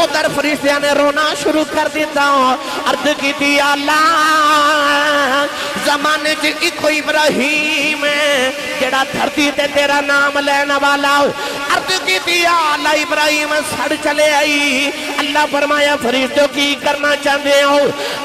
ادھر فرشتیاں نے رونا شروع کر دیتا عرض کی تھی اللہ زمانے چ ایک ابراہیم جڑا دھرتی تے تیرا نام لینا والا عرض کی تھی اللہ ابراہیم سڑ چلے آئی اللہ فرمایا فرشتوں کی کرنا چاہتے ہو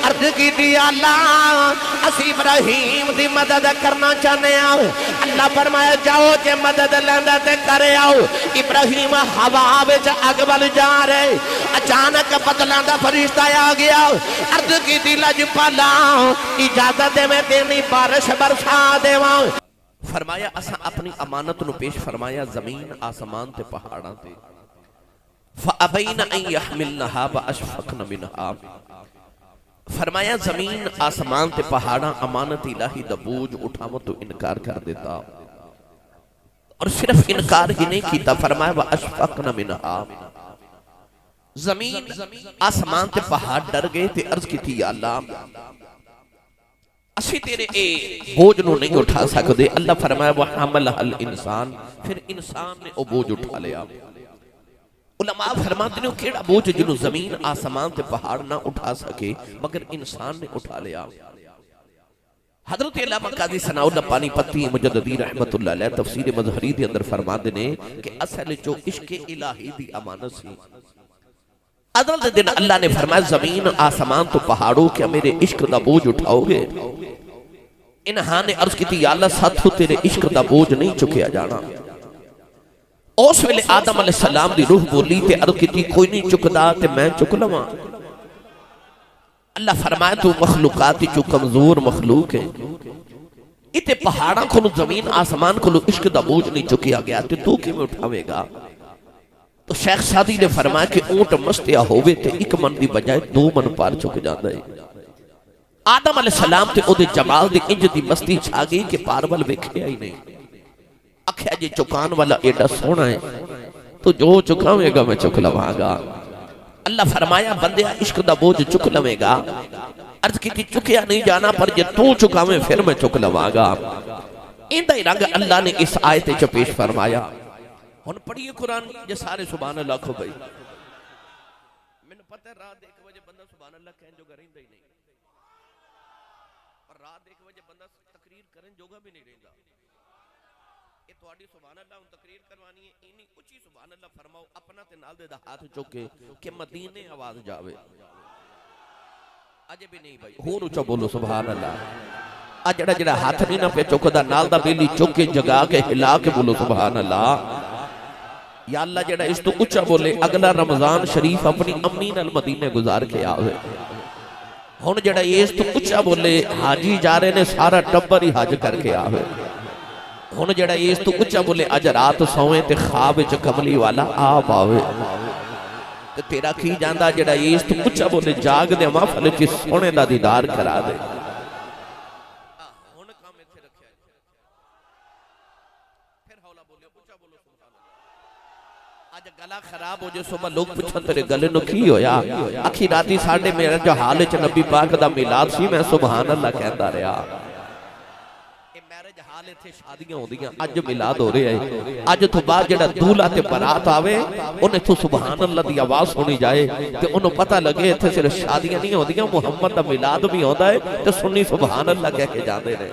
عرض کی تھی اللہ اسی ابراہیم دی مدد کرنا چاہتے ہیں اللہ فرمایا جاؤ جے مدد لیندہ تے کرے آؤ ابراہیم ہوا وچ اگ ول جا رہے اچانک بدلاں دا فرشتہ آ گیا عرض کی تھی لجپالا اجازت میں تیری بارش برسا دیواں فرمایا اساں اپنی امانت نو پیش فرمایا زمین آسمان تے پہاڑاں تے فَأَبَيْنَ أَن يَحْمِلْنَهَا وَأَشْفَقْنَ مِنْهَا فرمایا زمین آسمان تے پہاڑاں امانت الہی دا بوجھ اٹھاو تو انکار کر دیتا اور صرف انکار ہی نہیں کیتا فرمایا وَأَشْفَقْنَ مِنْهَا زمین آسمان تے پہاڑ ڈر گئے تے عرض کی تھی یا اللہ اسی تیرے بوجھ نو نہیں اٹھا سکتے اللہ فرمایا وَحَمَلَهَا الْإِنسان پھر انسان نے وہ بوجھ اٹھا لیا علماء فرماتے ہیں کیڑا بوجھ جنہوں زمین آسمان تے پہاڑ نہ اٹھا سکے مگر انسان نے اٹھا لیا حضرت علامہ قاضی ثناء اللہ پانی پتی مجددی رحمت اللہ علیہ تفسیر مظہری دے اندر فرماتے ہیں کہ اصل جو عشق الہی دی امانت سی عدل دن اللہ نے فرمایا زمین آسمان تو پہاڑوں کیا میرے عشق دا بوجھ اٹھاؤ گے انہاں نے عرض کی تھی یا اللہ ساتھو تیرے عشق دا بوجھ نہیں چکیا جانا اس ویلے آدم علیہ السلام دی روح بولی تے عرض کی تھی کوئی نہیں چکدا تے میں چک لواں اللہ فرمایا تو مخلوقاتی جو کمزور مخلوق ہے اتے پہاڑاں کھلو زمین آسمان کھلو عشق دا بوجھ نہیں چکیا گیا تو کی میں اٹھاوے گا تو شیخ سادی نے فرمایا کہ اونٹ مستیا ہوئے تے ایک من دی بجائے 2 من پار چک جاندہ ہے آدم علیہ السلام تے او دے جمال دے انج دی مستی چھا گئی کہ پارول ویکھیا ہی نہیں اکھیا جی چکان والا ایڈا سونا ہے تو جو چکاوے گا میں چک لواں گا اللہ فرمایا بندیا عشق دا بوجھ چک لوے گا عرض کی تھی چکیا نہیں جانا پر جے تو چکاوے پھر میں چک لواں گا اندہ ہی رنگ اللہ نے اس آیت چ پیش فرمایا ہن پڑھیے قرآن یہ سارے سبحان اللہ کھو بھئی میں نے پتہ ہے رات 1 بجے بندہ سبحان اللہ کہن جو گا رہندا ہی نہیں اور رات 1 بجے بندہ تقریر کرن جوگا بھی نہیں رہندا یہ تواڈی سبحان اللہ ہن تقریر کروانی ہے اینی اونچی سبحان اللہ فرماؤ اپنا تے نال دے ہاتھ چوکے کہ مدینے آواز جاوے اجے بھی نہیں بھائی ہور اونچا بولو سبحان اللہ اجڑا جڑا ہاتھ نہیں نہ پہ چوکدا نال دا بیلی چوکے جگا کے ہلا کے بولو سبحان اللہ یا اللہ جڑا اس تو اچھا بولے اگلا رمضان شریف اپنی امی نال مدینے گزار کے آوے ہن جڑا اس تو اچھا بولے حاجی جا رہے نے سارا ٹبر ہی حج کر کے آوے ہن جڑا اس تو اچھا بولے اج رات سوئیں تے خواب وچ کملی والا آپ آوے تے تیرا کی جاندا جڑا اس تو اچھا بولے جاگ دے محفل وچ سونے دا دیدار کرا دے گلا خراب ہو جو صبح لوگ پوچھن تیرے گلے نو کی ہویا اکھی راتی ساڑھے میرا جو حال چ نبی پاک دا میلاد سی میں سبحان اللہ کہندا رہا اے میرج حال تھے شادیاں ہوندیاں اج میلاد ہو رہے ہیں اج تو بعد جڑا دولہا تے برات آوے انہیں تو سبحان اللہ دی آواز سنی جائے تے انہوں پتہ لگے تھے صرف شادیاں نہیں ہوندیاں محمد دا میلاد بھی ہوندا ہے تے سنی سبحان اللہ کہہ کے جاندے رہے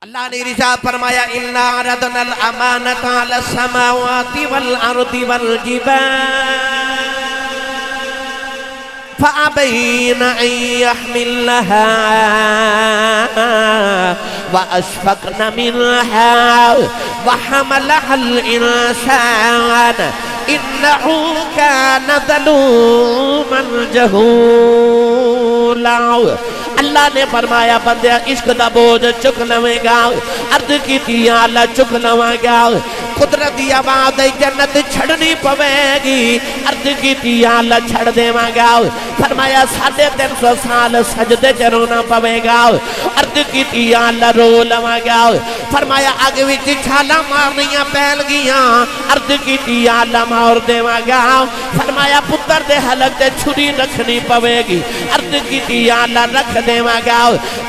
اللہ نے ارشاد فرمایا اِنَّا عَرَضْنَا الْأَمَانَةَ عَلَى السَّمَاوَاتِ وَالْأَرْضِ وَالْجِبَالِ فَأَبَيْنَ أَن يَحْمِلْنَهَا وَأَشْفَقْنَ مِنْهَا وَحَمَلَهَا الْإِنسَانُ إِنَّهُ كَانَ ظَلُومًا جَهُولًا اللہ نے فرمایا بندیا عشق دا بوجھ چک لویں گا عرض کی تھی یا اللہ چک لواں گا قدرتی آواز جنت چھڑنی پوے گی عرض کی تھی یا اللہ چھڑ دیواں گا فرمایا 350 سال سجدے چ رونا پوے گا عرض کی تھی یا اللہ رو لواں گا فرمایا اگ وچ چھالاں مارنیاں پھیل گیاں عرض کی تھی یا اللہ مار دیواں گا فرمایا پتر دے حلق تے چھری رکھنی پوے گی عرض کی تھی یا اللہ رکھ دیواں گا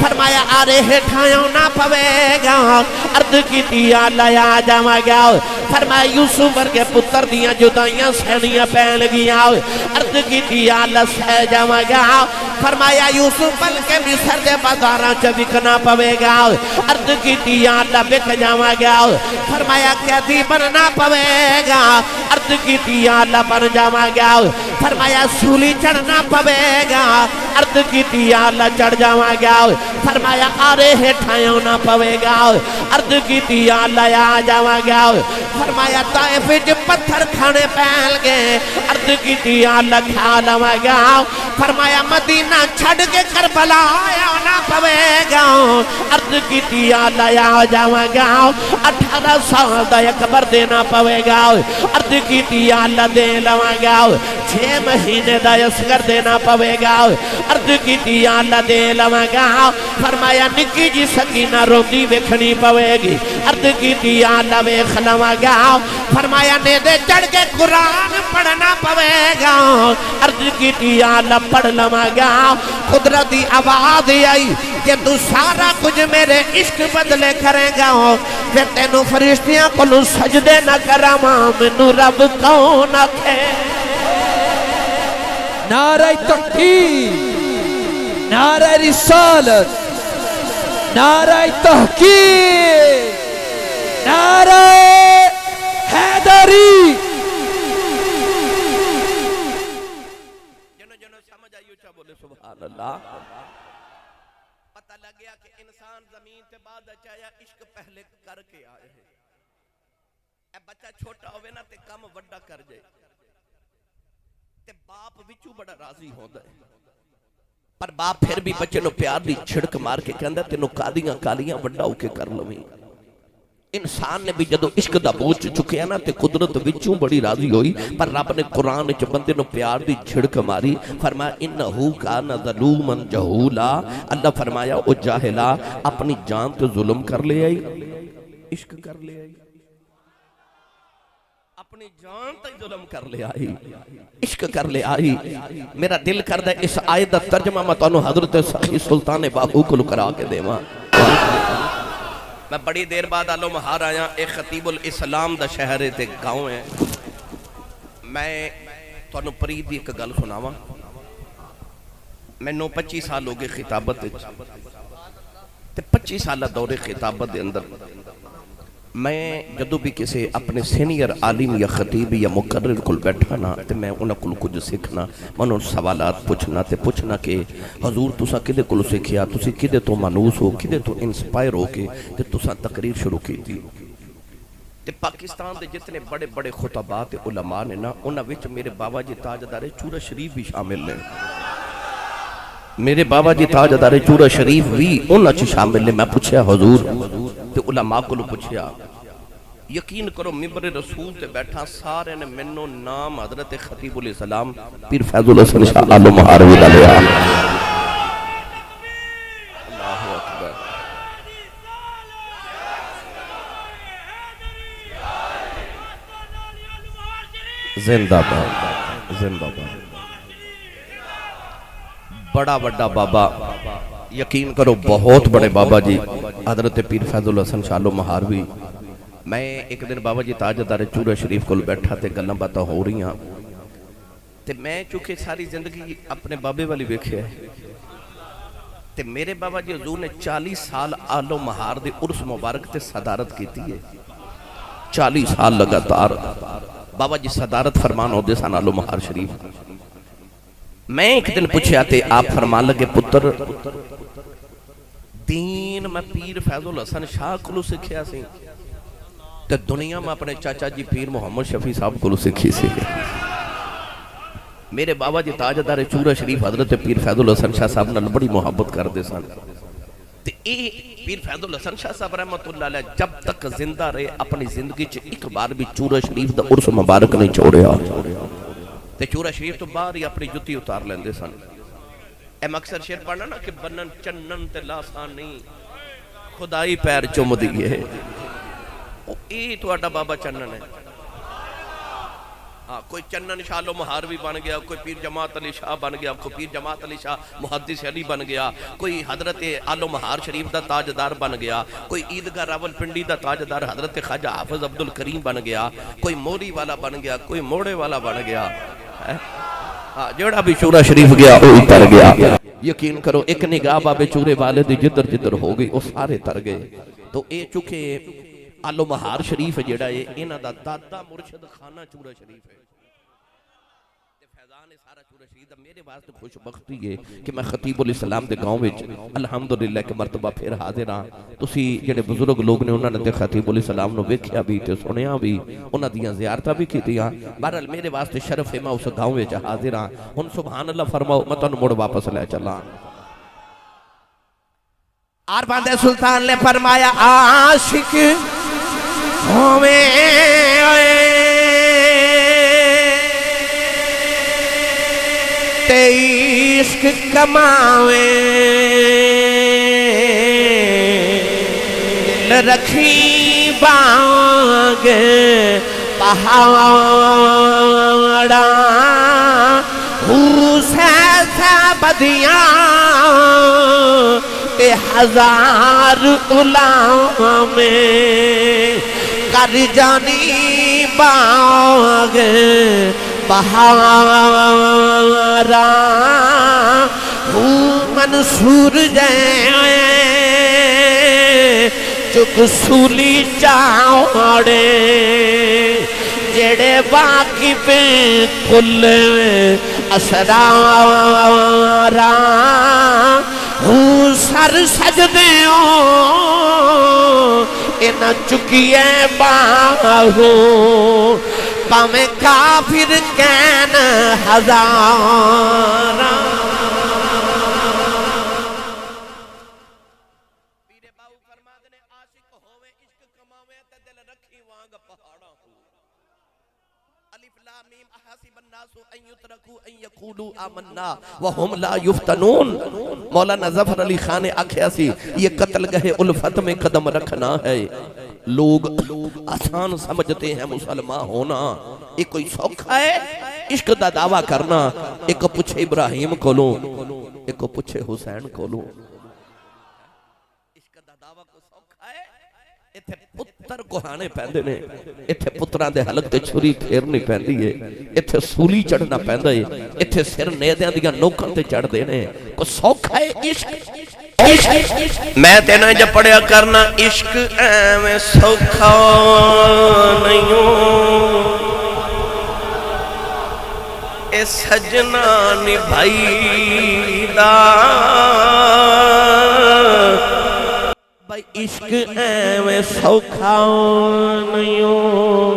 فرمایا آرے ہٹھایوں نہ پوے گا عرض کی دیا لیا جاواں گا فرمایا یوسف ورگے پتر دیاں جدائیاں سہنیاں پہن گیا عرض کی دیا لسہ جاواں گا فرمایا یوسف بلکہ مصر دے بازاراں چ وکنا پوے گا عرض کی دیا بک جاواں گا فرمایا قیدی بننا پوے گا عرض کی دیا بن جاواں گا فرمایا سولی چڑھنا پوے گا عرض کی دیا چڑھ جاواں گا فرمایا آرے ہٹھایوں نہ پوے گا عرض کی دیا لیا جاواں گا فرمایا طائف وچ پتھر کھانے پہل گئے عرض کی دیا کھا لواں گا فرمایا مدینہ چھڑ کے کربلا آیا نہ پوے گا عرض کی دیا لیا جاواں گا 18 سال دا اکبر دینا پوے گا عرض کی دیا دے لواں گا 6 مہینے دا اصغر دینا پوے گا عرض کی دیا دے لواں گا فرمایا نکی جی سکینہ روندی ویکھنی پوے گی عرض کی دیا ویکھ لواں گا فرمایا نیدے چڑھ کے قرآن پڑھنا پوے گا عرض کی دیا پڑھ لواں گا قدرتی آواز آئی کہ تو سارا کچھ میرے عشق بدلے کرے گا پھر تینوں فرشتیاں کو سجدے نہ کراواں مینوں رب کون آکھے نعرہ تکبیر نعرہ رسالت نعرہ تحقیق نعرہ حیدری جنو سمجھ آئیو چاہ بولے سبحان اللہ پتہ لگ گیا کہ انسان زمین تے بعد اچایا عشق پہلے کر کے آئے ہیں اے بچہ چھوٹا ہوئے نا تے کم وڈا کر جائے تے باپ وچو بڑا راضی ہوتا ہے پر باپ پھر بھی بچے نو پیار دی چھڑک مار کے کہندہ تینو کادیاں کالیاں وڈا ہو کے کر لویں انسان نے بھی جدو عشق دا بوجھ چکے ہیں نا تے قدرت وچوں بڑی راضی ہوئی پر رب نے قرآن چ بندے نو پیار دی چھڑک ماری فرمایا انہو کان ظلوما جہولا اللہ فرمایا او جاہلا اپنی جان تے ظلم کر لے آئی عشق کر لے آئی اپنی جان تے ظلم کر لے آئی عشق کر لے آئی میرا دل کر دے اس آیت دا ترجمہ میں تانوں حضرت سخی سلطان باہو کو کرا کے دے میں بڑی دیر بعد آلو مہار آیا ایک خطیب الاسلام دا شہر تے گاؤں ہے میں تانوں پرید دی ایک گل سناواں میں 25 سال ہو گئے خطابت تے 25 سالہ دور خطابت دے اندر میں جدو بھی کسی اپنے سینئر عالم یا خطیب یا مقرر کل بیٹھا نا تے میں انہاں کل کچھ سیکھنا میں انہوں سوالات پوچھنا کہ حضور تسا کدے کل سیکھیا تسی کدے تو مانوس ہو کدے تو انسپائر ہو کے تے تسا تقریر شروع کی تھی تے پاکستان دے جتنے بڑے بڑے خطبات علماء نے نا انہاں وچ میرے بابا جی تاجدار چورہ شریف بھی شامل نے میرے بابا جی تاجدار چورہ شریف بھی انہاں چ شامل نے میں پوچھیا حضور تے علماء کو پوچھیا یقین کرو ممبر رسول تے بیٹھا سارے نے منو نام حضرت خطیب الاسلام پیر فیض الحسن شاہ عالم مہاروی دا لیا اللہ اکبر زندہ باد زندہ باد بڑا بڑا بابا یقین کرو بہت بڑے بابا جی حضرت پیر فیض الحسن شاہ مہاروی میں ایک دن بابا جی تاجدار چورہ شریف کو بیٹھا تے گلاں باتاں ہو رہی ہیں تے میں چونکہ ساری زندگی اپنے بابے والی ویکھیا ہے تے میرے بابا جی حضور نے 40 سال آل و مہار دے عرس مبارک تے صدارت کیتی ہے 40 سال لگاتار بابا جی صدارت فرمان ہو دے سان آل و مہار شریف میں ایک دن پوچھا تے آپ فرمان لگے پتر دین میں پیر فیض الحسن شاہ کو سکھیا سی تے دنیا میں اپنے چاچا جی پیر محمد شفیع صاحب کو سکھی سی میرے بابا جی تاجدار چورہ شریف حضرت پیر فیض الحسن شاہ صاحب نے بڑی محبت کر دے سن تے اے پیر فیض الحسن شاہ صاحب رحمت اللہ علیہ جب تک زندہ رہے اپنی زندگی چ ایک بار بھی چورہ شریف دا عرس مبارک نہیں چھوڑیا تے چورہ شریف تو باہر ہی اپنی جتی اتار لیندے سن اے مکسر شیر پڑھنا نا کہ بنن چنن تے لاسان نہیں خدائی پیر چوم دیئے اے تو آٹا بابا چنن ہے ہاں کوئی چنن شاہ لو مہار بھی بن گیا، کوئی پیر جماعت علی شاہ بن گیا، کوئی پیر جماعت علی شاہ محدث علی بن گیا، کوئی حضرت آل و مہار شریف دا تاجدار بن گیا، کوئی عیدگاہ راول پنڈی دا تاجدار حضرت خواجہ حافظ عبدالکریم بن گیا، کوئی موری والا بن گیا، کوئی موڑے والا بن گیا، جڑا بھی چورا شریف گیا وہ تر گیا۔ یقین کرو ایک نگاہ بابے چورے والے دی جدر جدر ہو گئی، وہ سارے تر گئے۔ تو اے چکے آل و مہار شریف جڑا ہے انہاں دا دادا مرشد خانہ چورا شریف ہے، فیضان سارا چورا شریف دا میرے واسطے خوش بختی ہے کہ میں خطیب الاسلام دے گاؤں وچ الحمدللہ کہ مرتبہ پھر حاضر ہاں۔ تسی جڑے بزرگ لوگ نے انہاں نے خطیب الاسلام نو ویکھیا بھی تے سنیا بھی، انہاں دیاں زیارتاں بھی کیتیاں۔ بہرحال میرے واسطے شرف ہے میں اس گاؤں وچ حاضر ہاں۔ ہن سبحان اللہ فرماؤ، میں تانوں مڑ واپس لے چلاں۔ آر باندے سلطان نے فرمایا عاشق تے عشق کماویں، دل رکھی بانگ پہاڑاں، سہ بدیاں تے ہزار علام میں کر جانی باغ بہاراں، منصور جائیں چک سولی چاڑے، جڑے باقی پہ کل اسراراں، سر سجدیوں انہ چکیے باہوں، پامیں کافر کین ہزاراں۔ پیرے باؤ فرما دنے عاشق ہوئے عشق کماوے تے دل رکھی وانگ پہاڑاں ہو۔ الف لام میم احسب الناس ان یترکوا ان یقولوا آمنا وہم لا یفتنون۔ مولانا ظفر علی خان نے آکھیا سی یہ قتل گہے الفت میں قدم رکھنا ہے۔ لوگ آسان سمجھتے ہیں مسلمان ہونا، ایک کوئی سوکھا ہے عشق دا دعویٰ کرنا۔ ایک پوچھے ابراہیم کو لوں، ایک پوچھے حسین کو لوں، عشق دا دعویٰ کو سوکھا ہے۔ ایتھے پتر کوہانے پہندے نے، ایتھے پتران دے حلق تے چھری پھیرنی پہندی ہے، ایتھے سولی چڑھنا پہندے ہے، ایتھے سر نیدیاں دیا نوکھن تے چڑھ دینے۔ کو سوکھا ہے عشق، میں تینا جب پڑھیا کرنا عشق ایویں سوکھا نہیں ہوں، اے سجنا نبھائی دا، بھائی عشق ایویں سوکھا نہیں ہوں،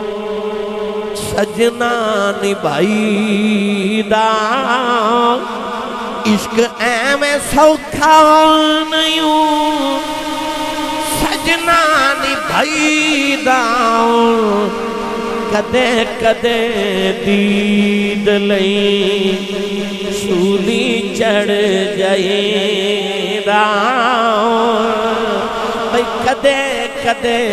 سجنا نبھائی دا، عشق ایویں سوکھا نہیں ہوں، سجنا نبھائی دا، کدے کدے دید لئی سولی چڑھ جائے دا، بھئی کدے کدے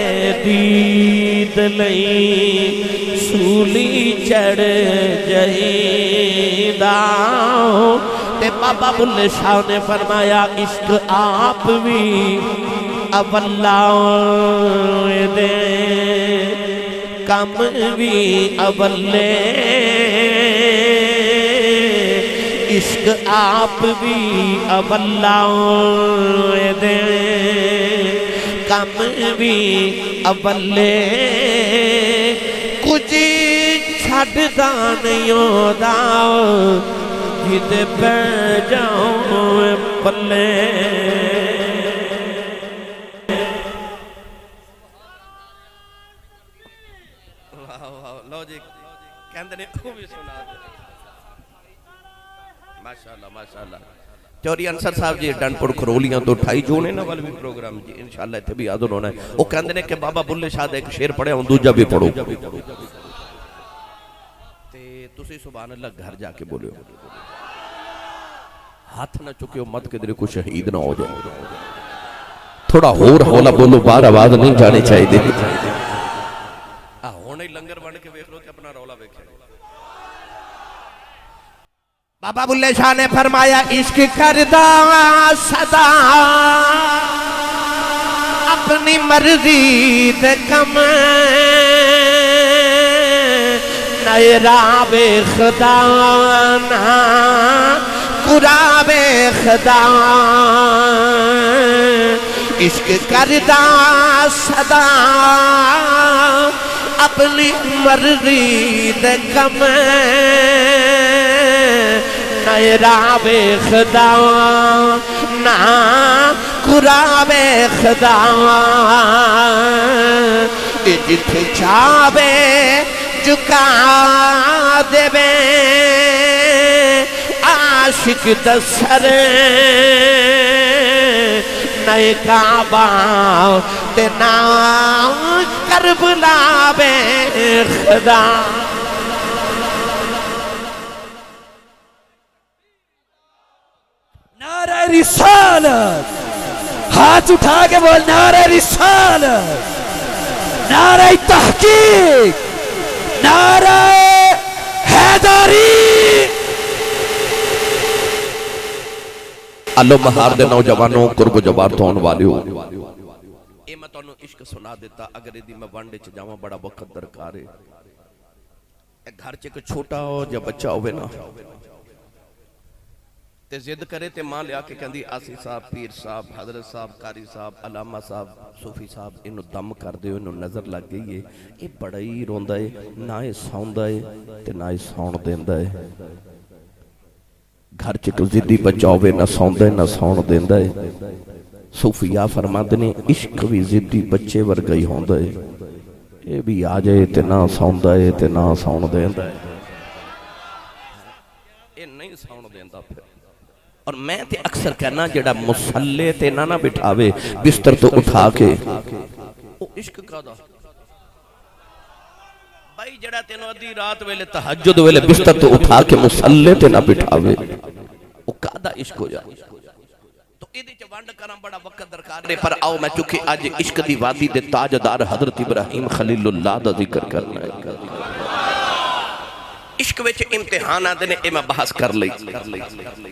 دید لئی سولی چڑھ جائے دا۔ تے بابا بلے شاہ نے فرمایا عشق آپ بھی اولائے دے، کم بھی اولے، عشق آپ بھی اولائے دے، کم بھی اولے، کچھ چھڑ دانیوں داؤ جد پہ جاؤں پلے۔ لو جی کہندے نے خوب ہی سنا دے، ماشاءاللہ ماشاءاللہ۔ چوری انصر صاحب جی ڈنپور کھرولیاں تو 28 جون ہے نا والا بھی پروگرام جی انشاءاللہ اتھے بھی آدھر ہونا ہے۔ وہ کہندے نے کہ بابا بلے شاہ دے ایک شیر پڑھے ہوں دوجہ بھی پڑھو، تے تسی سبحان اللہ گھر جا کے بولے ہو، ہاتھ نہ چکے ہو مت کے درے کو شہید نہ ہو جائے، تھوڑا ہور ہولا بولو، بار آواز نہیں جانے چاہیے دے، ہونے لنگر بڑھ کے بیکھ لو کہ اپنا رولا بیکھے۔ بابا بلے شاہ نے فرمایا عشق کردہ صدا اپنی مرضی دے کم نئے راب خدا نا قراب خدا عشق کردہ صدا اپنی مرضی دے کم نئے راب خدا نا قراب خدا جتھے چاہے جھکا دے عاشق دسر نئے کعبہ تے نا کربلا بے خدا نعرہ رسالت ہاتھ اٹھا کے بول نعرہ رسالت نعرہ تحقیق نعرہ حیدری اللہ مہار دے نوجوانوں قرب و جبار تو ہونے والے ہو اے میں تو عشق سنا دیتا اگر دی میں وانڈے چ جاواں بڑا وقت درکار ہے اے گھر چ کوئی چھوٹا ہو یا بچہ ہوئے نا تے زد کرے تے ماں لیا کے کہندی آسی صاحب پیر صاحب حضرت صاحب قاری صاحب علامہ صاحب صوفی صاحب انہوں دم کر دے انہوں نظر لگ گئی ہے یہ بڑا ہی روندہ ہے نہ ہی ساؤندہ ہے تے نہ ہی ساؤن دیندہ ہے گھر چکو زدی بچہ ہوئے نہ ساؤندہ ہے نہ ساؤن دیندہ ہے صوفیہ فرماتے نے عشق بھی زدی بچے ورگئی ہوندہ ہے یہ بھی آ جائے تے نہ ساؤندہ ہے تے نہ ساؤن دیندہ ہے یہ نہیں ساؤن دیندہ پھر اور میں تے اکثر کہنا جڑا مسلے تے نہ بٹھاوے بستر تو اٹھا کے او عشق کا دا بھائی جڑا تینو ادھی رات ویلے تہجد ویلے بستر تو اٹھا کے مسلے تے نہ بٹھاوے او کا دا عشق ہو جائے تو ایدی چ وانڈ کرام بڑا وقت درکار ہے پر آؤ میں چونکہ آج عشق دی وادی دے تاجدار حضرت ابراہیم خلیل اللہ دا ذکر کرنا ہے عشق وچ امتحان آدھے نے اے میں بحث کر لئی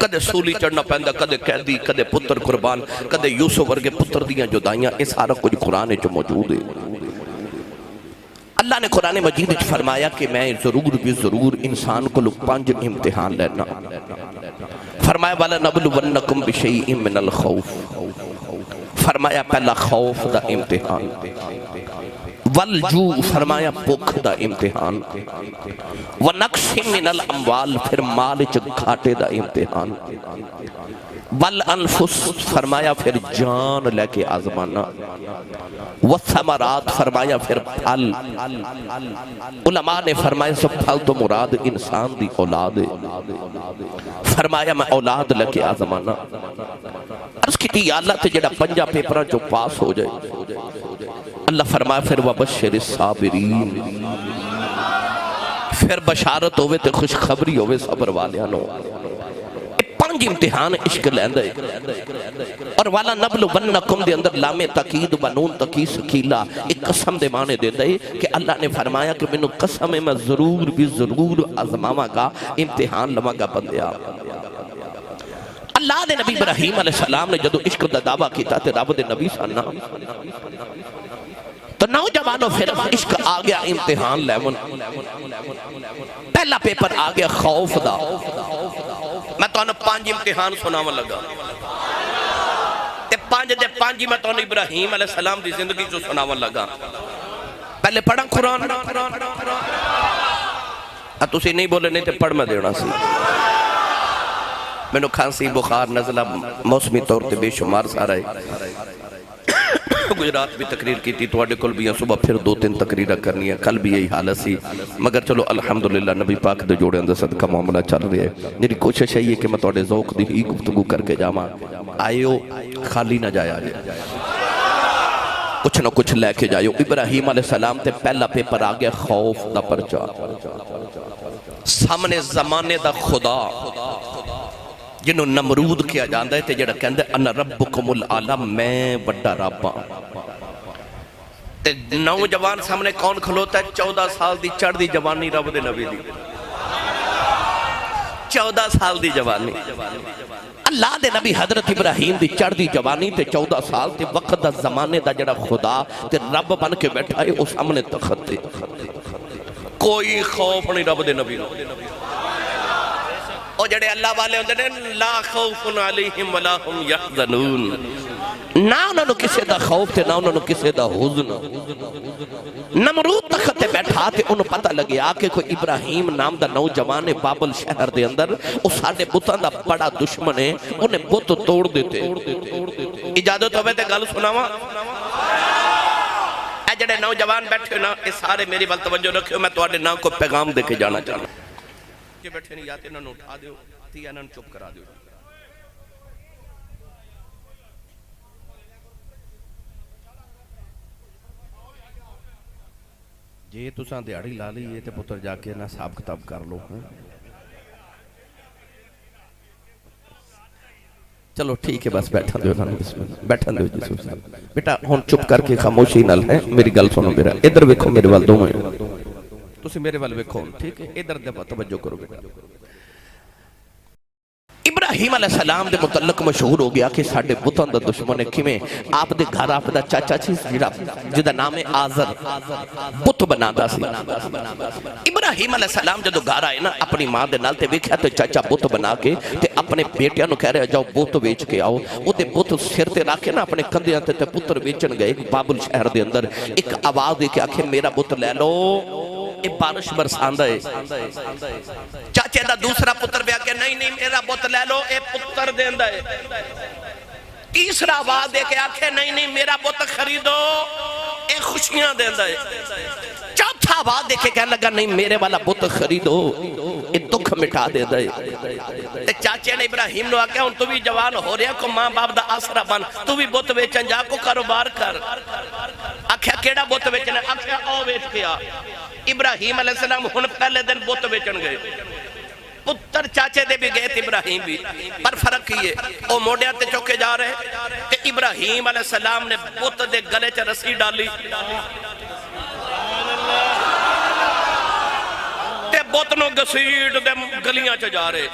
کدے سولی چڑھنا پہندہ کدے قیدی کدے پتر قربان کدے یوسف ورگے پتر دیاں جدائیاں اس سارا کچھ قرآن جو موجود ہے اللہ نے قرآن مجید فرمایا کہ میں ضرور بھی ضرور انسان کو 5 امتحان لینا فرمایا والا نبلونکم بشیء من الخوف فرمایا پہلا خوف دا امتحان والجو فرمایا بھوک دا امتحان ونقص من الاموال پھر مال گھاٹے دا امتحان والانفس فرمایا پھر جان لے کے آزمانا والثمرات فرمایا پھر پھل علماء نے فرمایا سب پھل تو مراد انسان دی اولاد ہے فرمایا میں اولاد لے کے آزمانا عرض کی تھی اللہ تے جڑا 5 پیپرہ جو پاس ہو جائے اللہ فرمایا پھر وَبَشِّرِ الصَّابِرِينَ پھر بشارت ہوئے تے خوشخبری ہوئے صبر والیانوں 5 امتحان عشق لیندے اور والا نبلونکم دے اندر لام تقید بنون تقی سکیلا ایک قسم دے معنی دیتا ہے کہ اللہ نے فرمایا کہ منو قسم میں ضرور بھی ضرور آزماما کا امتحان لما گا بندیا اللہ دے نبی ابراہیم علیہ السلام نے جدو عشق دا دعویٰ کیتا تے رب دے نبی سانا تو نوجوانوں پھر عشق آگیا امتحان لیمن پہلا پیپر آگیا خوف دا میں تو انہوں 5 امتحان سناوا لگا تے 5 دے 5 میں تو انہوں ابراہیم علیہ السلام دی زندگی جو سناوا لگا پہلے پڑھا قرآن تسی نہیں بولے نہیں تے پڑھ میں دینا سی میں نے کھانسی بخار نزلہ موسمی طور تے بے شمار سارا ہے گجرات بھی تقریر کی تھی تو آڈے کل بھی ہیں صبح پھر 2-3 تقریرہ کرنی ہے کل بھی یہی حالت سی مگر چلو الحمدللہ نبی پاک دے جوڑے اندر صدقہ معاملہ چل رہے ہیں میری کوشش ہے یہ کہ میں توڑے ذوق دی ہی گفتگو کر کے جاما آئیو خالی نہ جائے آجے کچھ نہ کچھ لے کے جائیو ابراہیم علیہ السلام تے پہلا پیپر آگیا خوف دا پرچا سامنے زمانے دا خدا جنہوں نمرود کیا جاندہ ہے تے جڑا کہندے انا ربکم العالم میں بڑا رابا تے نوجوان سامنے کون کھلوتا ہے 14 سال دی چڑھ دی جوانی رب دے نبی دی 14 سال دی جوانی اللہ دے نبی حضرت ابراہیم دی چڑھ دی جوانی تے 14 سال تے وقت دا زمانے دا جڑا خدا تے رب بن کے بیٹھا ہے اس سامنے تخت تے کوئی خوف نہیں رب دے نبی نو او جڑے اللہ والے ہوندے نے لا خوف علیہم ولا هم یحزنون نہ انہوں نے کسے دا خوف تے نہ انہوں نے کسے دا حزن نمرود تخت تے بیٹھا تے انہوں پتہ لگیا کہ کوئی ابراہیم نام دا نوجوان بابل شہر دے اندر اس ساڑے بتان دا بڑا دشمن ہے انہیں بت توڑ دیتے اجازت ہوئے تے گل سناوا اے جڑے نوجوان بیٹھے نا اس سارے میری بل توجہ رکھے میں تواڈے نام کو پیغام دے کے جانا چاہنا کہ بیٹھے نہیں یاتے انہوں نے اٹھا دیو تھی انہوں نے چپ کرا دیو جی تساں دیہڑی لا لی یہ تے پتر جا کے نہ حساب کتاب کر لو چلو ٹھیک ہے بس بیٹھا دیو بسم اللہ بیٹھا دیو جی صاحب بیٹا ہن چپ کر کے خاموشی نال ہے میری گل سنو میرا ادھر ویکھو میرے وال دوویں تسی میرے وال ویکھو ٹھیک ہے ادھر دے توجہ کرو بیٹا ابراہیم علیہ السلام دے متعلق مشہور ہو گیا کہ ساڑھے بتان دا دشمن کیویں آپ دے گھر آپ دا چاچا چیز جدا نام آزر بت بنا دا سی ابراہیم علیہ السلام جدو گھر آئے نا اپنی ماں دے نال تے ویکھیا تے چاچا بت بنا کے تے اپنے بیٹیاں نو کہہ رہے جاؤ بت ویچ کے آؤ او تے بت سر تے رکھ کے نا اپنے کندھیاں تے پتر ویچن گئے بابل شہر دے اندر ایک آواز دے کے آکھے میرا بت لے لو اے بارش برساندہ ہے چاچے دا دوسرا پتر بیا کہ نہیں نہیں میرا بت لے لو اے پتر دیندہ ہے تیسرا آواز دے کے آکھے نہیں نہیں میرا بت خریدو اے خوشیاں دیندہ ہے چوتھا آواز دے کے کہنے لگا نہیں میرے والا بت خریدو اے دکھ مٹا دیندہ ہے تے چاچے نے ابراہیم نو آکھے ہن تو بھی جوان ہو رہا کو ماں باپ دا آسرا بن تو بھی بت ویچن جا کو کاروبار کر آکھے کیڑا بت ویچن آکھے او ویچ کے آ ابراہیم علیہ السلام ہن پہلے دن بت ویچن گئے پتر چاچے دے بھی گئے تھے ابراہیم بھی پر فرق کیے او موڑیاں تے چوکے جا رہے کہ ابراہیم علیہ السلام نے بت دے گلے چا رسی ڈالی تے بت نو گسیٹ دے گلیاں چا جا رہے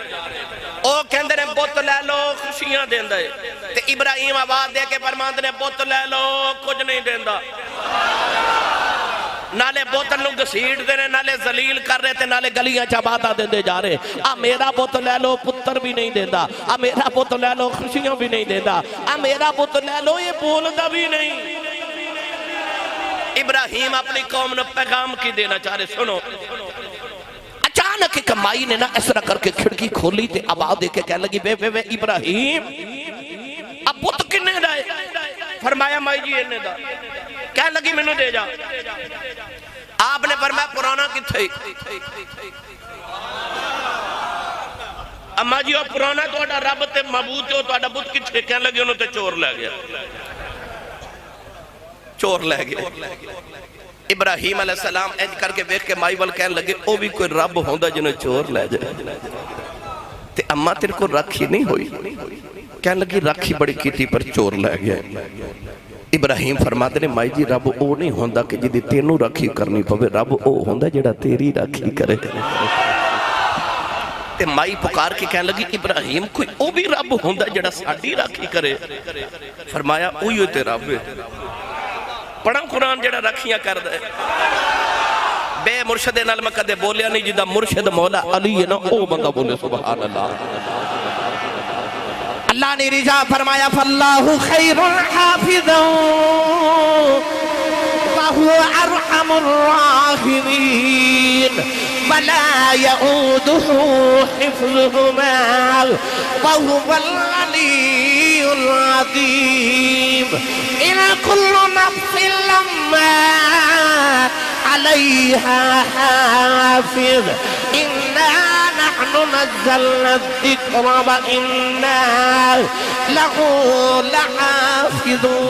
او کہندے نے بت لے لو خوشیاں دیندہ ہے تے ابراہیم آواز دے کے فرماندے نے بت لے لو کچھ نہیں دیندہ نالے بوتن نو گسیٹ دینے نالے ذلیل کر رہے تھے نالے گلیاں چاباتا دیندے جا رہے میرا بوت لے لو پتر بھی نہیں دیندہ میرا بوت لے لو خوشیاں بھی نہیں دیندہ میرا بوت لے لو یہ بولدہ بھی نہیں ابراہیم اپنی قوم نے پیغام کی دینا چاہ رہے سنو اچانک ایک مائی نے نا اس طرح کر کے کھڑکی کھولی تے آواز دے کے کہنے لگی بے ابراہیم اب بوت کنے دائے فرمایا مائی جی انہیں دا کہنے لگی میں نے دے جا آپ نے فرمایا پرانا کی تھئی اما جی وہ پرانا تو اڈا رب تے معبود تے تو اڈا بت کی تھے کہنے لگی انہوں تے چور لے گیا چور لے گیا ابراہیم علیہ السلام اینج کر کے بیک کے مائی وال کہنے لگے او بھی کوئی رب ہوندہ جنہیں چور لے جائے تے اما تیرے کو رکھی نہیں ہوئی کہنے لگی رکھی بڑی کیتی پر چور لے گیا ابراہیم فرماتے نے مائی جی رب او نہیں ہوندہ کہ جدی تینوں رکھی کرنی پوے رب او ہوندہ جڑا تیری رکھی کرے تے مائی پکار کے کہنے لگی ابراہیم کوئی او بھی رب ہوندہ جڑا ساڑی رکھی کرے فرمایا اویو تے رب پڑھا قرآن جڑا رکھیاں کر دے بے مرشد نال میں کدے بولیا نہیں جدہ مرشد مولا علی ہے نا او بندہ بولے سبحان اللہ اللہ نے رجا فرمایا فاللہ خیر حافظا وہو ارحم الراحمین ولا يعوده حفظهما وهو العلي العظيم إن كل نفس لما عليها حافظ إنا نحن نزلنا الذكر وإنا له لحافظون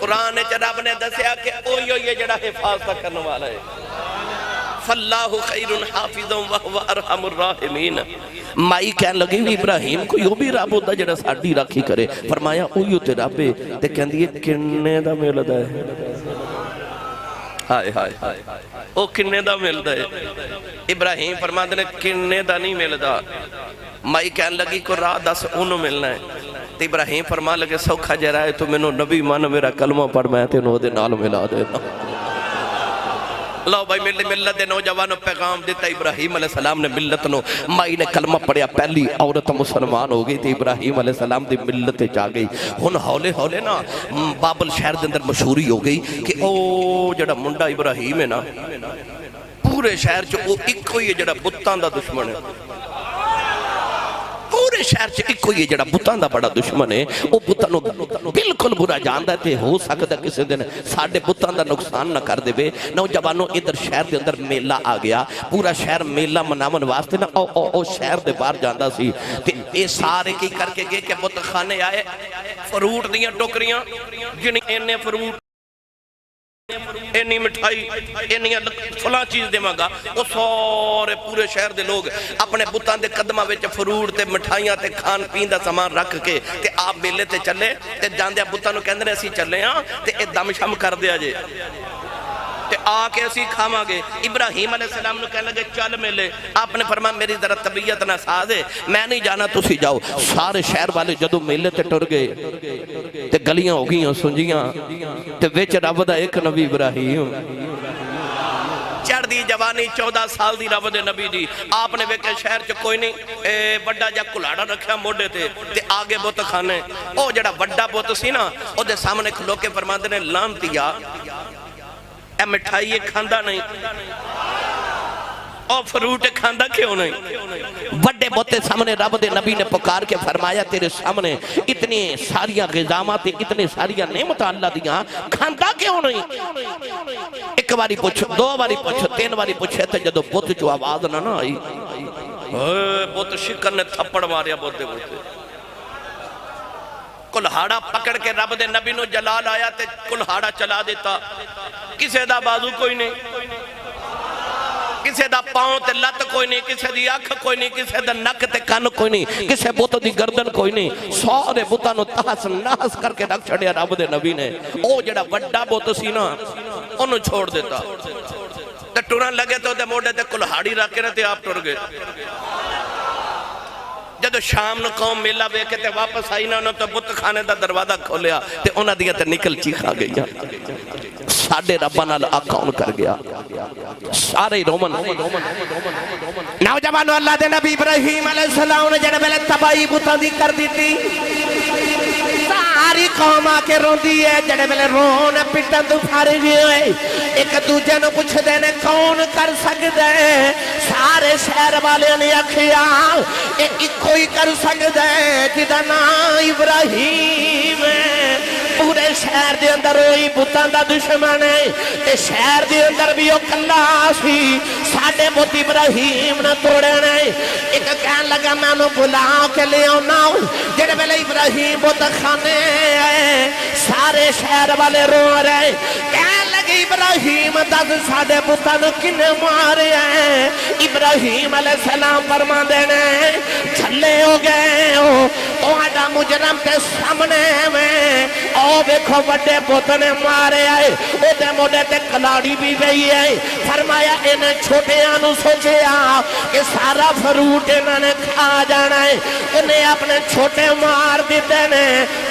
قرآن رب نے دسیا کہ اوہی یہ جڑا حفاظت کرنے والا ہے فاللہ خیر حافظ وہو ارحم الراحمین مائی کہنے لگی ابراہیم کو یوں بھی رب ہوتا جڑا ساڑی راکھی کرے فرمایا اوہی تے رب تے کہندی ہے کنے دا میلہ دا ہے ہائے ہائے ہائے او کنے دا ملدا ہے ابراہیم فرماندے نے کنے دا نہیں ملدا مائی کہن لگی کو راہ دس انہوں ملنا ہے تو ابراہیم فرما لگے سوکھا جہ رہا ہے تو منو نبی مان میرا کلمہ پڑھ میں تے نو دے نال ملا دینا اللہ بھائی ملت دے نوجوانوں پیغام دیتا ابراہیم علیہ السلام نے ملت نو مائی نے کلمہ پڑھیا پہلی عورت مسلمان ہو گئی تھی ابراہیم علیہ السلام دی ملت چاہ گئی ہن ہولے ہولے نا بابل شہر دے اندر مشہوری ہو گئی کہ او جڑا منڈا ابراہیم ہے نا پورے شہر چ او ایک ہوئی ہے جڑا بتاں دا دشمن ہے پورے شہر چ ایک ہوئی ہے جڑا بتاں دا بڑا دشمن ہے او بتاں نو بالکل برا جاندا ہے تے ہو سکدا کسی دن ساڈے بتاں دا نقصان نہ کر دے نوجوانوں ادھر شہر دے اندر میلہ آ گیا پورا شہر میلہ مناون واسطے نا او شہر دے باہر جاندا سی تے اے سارے کی کر کے گئے کہ بت خانے آئے فروٹ دیاں ٹوکریاں جن اینے فروٹ اینی مٹھائی اینی فلاں چیز دے مانگا وہ سارے پورے شہر دے لوگ اپنے بتاں دے قدمہ وچ فروٹ تے مٹھائیاں تے کھان پین دا سامان رکھ کے تے آپ میلے تے چلے تے جاندے بتاں نو کہندے اسی چلے ہاں تے اے دم شم کر دیا جے تے آ کے اسی کھاواں گے ابراہیم علیہ السلام نو کہنے لگے چل میلے آپ نے فرمایا میری ذرا طبیعت نہ ساز ہے میں نہیں جانا تسی جاؤ سارے شہر والے جدو میلے تے ٹر گئے تے گلیاں ہو گئیاں سنجیاں تے وچ رب دا ایک نبی ابراہیم چڑھ دی جوانی 14 سال دی رب دے نبی دی آپ نے ویکھے شہر چ کوئی نہیں بڑا جا کلاڑا رکھیا موڈے تے آگے بت کھانے او جڑا بڑا بت سی نا او دے سامنے کھلو کے فرماندے نے لانتیا اے مٹھائی یہ کھاندہ نہیں اور فروٹ کھاندہ کیوں نہیں بڑے بوتے سامنے رب دے نبی نے پکار کے فرمایا تیرے سامنے اتنی ساریاں غذامات اتنی ساریاں نعمت اللہ دیاں کھاندہ کیوں نہیں ایک باری پوچھو دو باری پوچھو تین باری پوچھے تھے جدو بوت جو آواز نہ آئی بوت شکر نے تھپڑ ماریا بوتے بوتے کلہاڑا پکڑ کے رب دے نبی نو جلال آیا تے کلہاڑا چلا دیتا کسے دا بازو کوئی نہیں کسے دا پاؤں تے لت کوئی نہیں کسے دی اکھ کوئی نہیں کسے دا نک تے کن کوئی نہیں کسے بوتو دی گردن کوئی نہیں سارے بوتانو تحس نحس کر کے رکھ چھڑیا رب دے نبی نے او جڑا وڈا بوتو سی نا انہوں چھوڑ دیتا تے ٹورن لگے تو دے موڑے تے کلہاڑی رکھے نا تے آپ ٹور گئے جدو شام نو قوم میلہ بے کے تے واپس آئی نا انہوں تو بت خانے دا دروازہ کھولیا تے انہوں دیا تے نکل چیخا گئی ساڑھے ربانہ آکاؤن کر گیا سارے رومن نوجوانو اللہ دے نبی ابراہیم علیہ السلام نے جڑے بلے تباہی بتا دی کر دی تھی ساری قوم آکے رون دی ہے جڑے بلے رون پٹن تو فارغی ہوئے ایک دوجہ نو پوچھ دینے کون کر سکتے ہیں سارے شہر والے نے اکھیا ایک کوئی کر سکتے ہیں جدہ نا ابراہیم پورے شہر دے اندر ہوئی بتان دا دشمن ہے تے شہر دے اندر بھی او کلا سی ساڑھے بت ابراہیم نہ توڑے نے ایک کہن لگا میں نو بلاؤ کے لے آنا جڑے بلے ابراہیم بت خانے آئے سارے شہر والے رو رہے کہن لگے ابراہیم دس ساڑھے بتان کنے مارے ہیں ابراہیم علیہ السلام فرما دینے چھلے ہو گئے ہو تو آجا مجرم کے سامنے میں او بیکھو بڑے بوتنے مارے آئے او دے موڑے تے کلاڑی بھی گئی ہے فرمایا انہیں چھوٹے آنو سوچے کہ سارا فروٹ انہوں نے کھا جانا ہے انہیں اپنے چھوٹے مار دیتے نے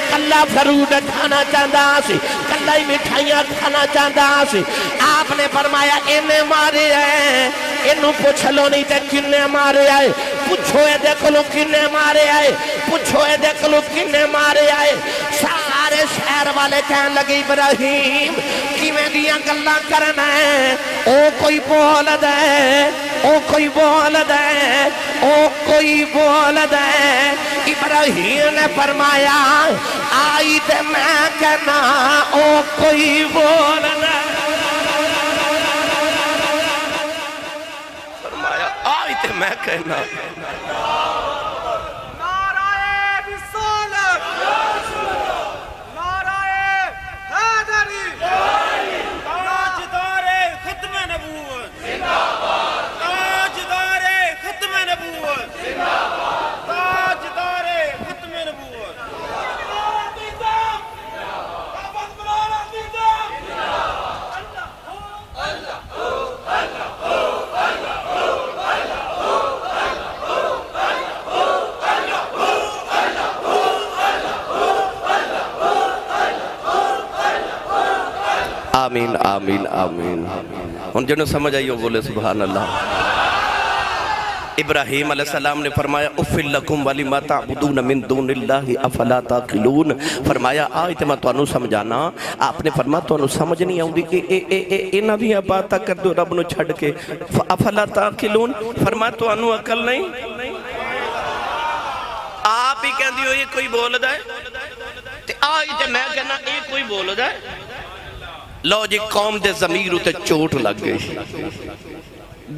کلا فروٹ کھانا چاہتا سی کلا ہی مٹھائیاں کھانا چاہتا سی آپ نے فرمایا انہیں مارے آئے انہوں پوچھ لو نہیں تے کنے مارے آئے پوچھو اے دیکھ لو کنے مارے آئے پوچھو اے دیکھ لو کنے مارے آئے سارے شہر والے کہن لگے ابراہیم کی میں دیا گلہ کرنا ہے او کوئی بول دے او کوئی بول دے او کوئی بول دے ابراہیم نے فرمایا آئی تے میں کہنا او کوئی بول دے فرمایا آئی تے میں کہنا آمین آمین آمین. ان جنہوں سمجھ آئیو بولے سبحان اللہ. ابراہیم علیہ السلام نے فرمایا اُفِّل لَكُمْ وَلِمَا تَعْبُدُونَ مِن دُونِ اللَّهِ أَفَلَا تَعْقِلُونَ. فرمایا آج تے میں تانوں سمجھانا. آپ نے فرمایا تانوں سمجھ نہیں آؤں دی انہاں دی باتاں کر دو رب نو چھڑ کے. أَفَلَا تَعْقِلُونَ فرمایا تانوں عقل نہیں. آپ ہی کہندی ہو یہ کوئی بول دا ہے تے آج تے میں کہنا یہ کوئی بول دا ہے. لو جی قوم دے ضمیر تے چوٹ لگ گئی.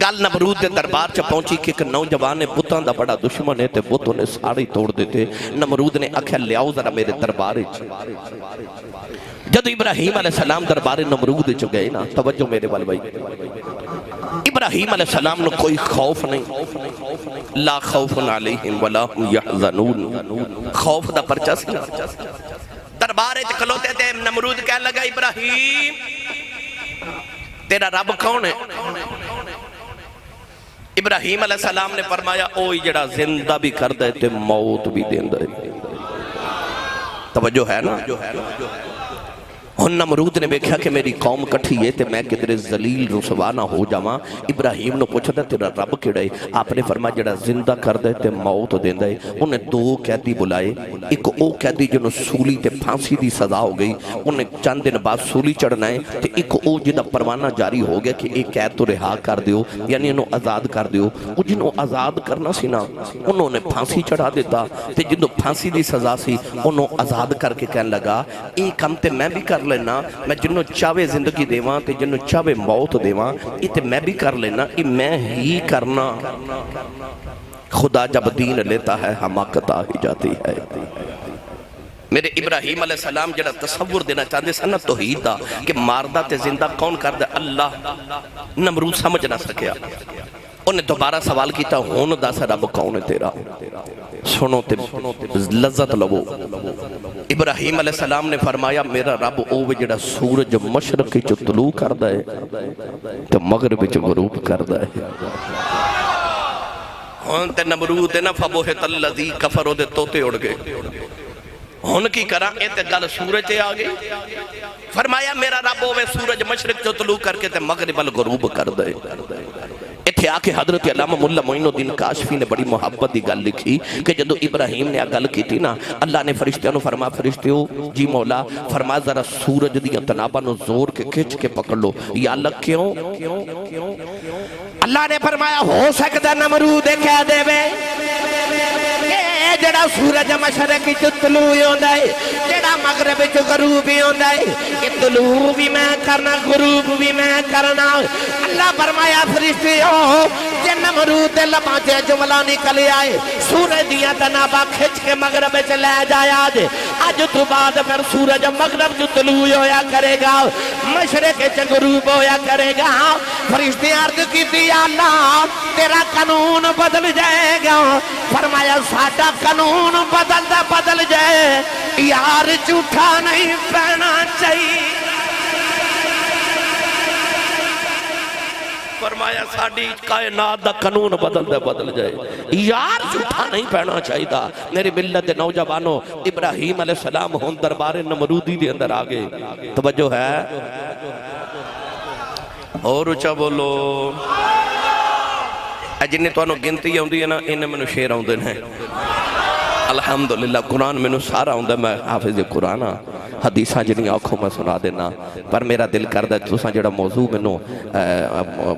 گل نمرود دے دربار چا پہنچی کہ ایک نوجوان نے بتاں دا بڑا دشمن ہے تے بتوں نے سارے توڑ دیتے. نمرود نے آکھیا لیاؤ ذرا میرے دربار وچ. جدو ابراہیم علیہ السلام دربار نمرود وچ گئے نا, توجہ میرے وال بھائی, ابراہیم علیہ السلام نے کوئی خوف نہیں. لا خوف علیہم ولا هم یحزنون. خوف دا پرچہ سی. دربار وچ کھلوتے تے نمرود کہنے لگا ابراہیم تیرا رب کون ہے؟ ابراہیم علیہ السلام نے فرمایا اوہی جڑا زندہ بھی کر دے تے موت بھی دین دے. توجہ ہے نا. ہن نمرود نے بیکھا کہ میری قوم کٹھی ہے تے میں کدھر ذلیل رسوا نہ ہو جاواں. ابراہیم نے پوچھا تیرا رب کیڑا ہے؟ آپ نے فرمایا جڑا زندہ کر دے تے موت دیندا ہے. انہیں دو قیدی بلائے. ایک او قیدی جنوں سولی تے پھانسی دی سزا ہو گئی, انہیں چند دن بعد سولی چڑھنا ہے. تے ایک او جدا پروانہ جاری ہو گیا کہ ایک قید تو رہا کر دیو, یعنی انہوں آزاد کر دیو. او جنوں آزاد کرنا سی نا انہوں نے پھانسی چڑھا دیتا. تے جنوں پھانسی دی سزا سی انہوں آزاد کر کے کہنے لگا اے کم تے میں بھی کر لینا. میں جنوں چاہے زندگی دیواں تے جنوں چاہے موت دیواں, یہ تے میں بھی کر لینا. یہ میں ہی کرنا. خدا جب دین لیتا ہے حماقت آ ہی جاتی ہے. میرے ابراہیم علیہ السلام جڑا تصور دینا چاہتے سن توحید دا کہ ماردہ تے زندہ کون کر دے اللہ. نمرود سمجھ نہ سکیا. انہیں دوبارہ سوال کیتا ہون دس رب کون ہے تیرا؟ سنو تے لذت لو. ابراہیم علیہ السلام نے فرمایا میرا رب اوہ جڑا سورج مشرق چو طلوع کردہ ہے تو مغرب چو غروب کردہ ہے. ہون تے نمرود نا فبوہت اللذی کفرو دے توتے اڑ گئے. ہون کی کرا اے تے گل سورج تے آگئی. فرمایا میرا رب اوہ سورج مشرق چو طلوع کر کے تے مغرب الغروب کردہ ہے. اتھے آکے حضرت علامہ مولا معین الدین کاشفی نے بڑی محبت دی گل لکھی کہ جدو ابراہیم نے گل کی تھی نا, اللہ نے فرشتیوں نے فرما فرشتیوں جی مولا فرما ذرا سورج دیاں تنابہ نو زور کے کھچ کے پکڑ لو. یا اللہ کیوں؟ اللہ نے فرمایا ہو سکتا نمرود کہہ دے بے جڑا سورج مشرقی چو طلوع ہوندا ہے, جڑا مغرب چو غروب ہوندا ہے, کہ طلوع بھی میں کرنا غروب بھی میں کرنا. اللہ فرمایا فرشتیوں جے نمرود دے لباں تے جملہ نکل آئے سورج دیاں تنابہ کھچ کے مغرب چ لے جایا جے. اج تو بعد پھر سورج مغرب چو طلوع ہویا کرے گا, مشرق چ غروب ہویا کرے گا. فرشتے عرض کیتی یا اللہ تیرا قانون بدل جائے گا. فرمایا ساڈا قانون بدل جائے یار جھوٹا نہیں پہنا چاہیے. فرمایا ساڑی کائنات دا قانون بدل جائے یار جھوٹا نہیں پہنا چاہیے دا. میرے ملت نوجوانوں ابراہیم علیہ السلام ہون دربار نمرودی دے اندر آگے. توجہ ہے اور اچھا بولو. جنہیں تو انہوں گنتی ہوندی ہے نا انہیں میں شیر ہوندے ہیں. الحمدللہ قرآن میں سارا ہوندہ. میں حافظ قرآن حدیثاں جنہیں آنکھوں میں سنا دینا, پر میرا دل کردہ تُساں جڑا موضوع میں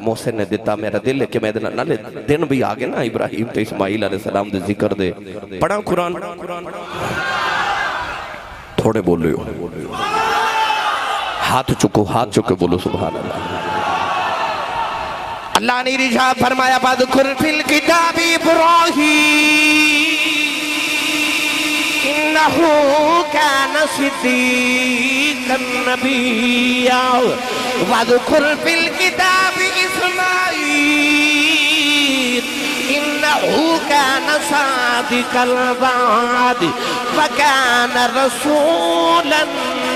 محسن نے دیتا میرا دل ہے کہ میں دن بھی آگے نا ابراہیم تے اسماعیل علیہ السلام دے ذکر دے پڑھا قرآن. تھوڑے بولے ہو ہاتھ چکو بولو سبحان اللہ. اللہ نے ارشاد فرمایا فَاذْكُرْ فِي الْكِتَابِ إِبْرَاهِيمَ إِنَّهُ كَانَ صِدِّيقًا نَبِيًّا وَاذْكُرْ فِي الْكِتَابِ إِسْمَاعِيلَ إِنَّهُ كَانَ صَادِقَ الْوَعْدِ وَكَانَ رَسُولًا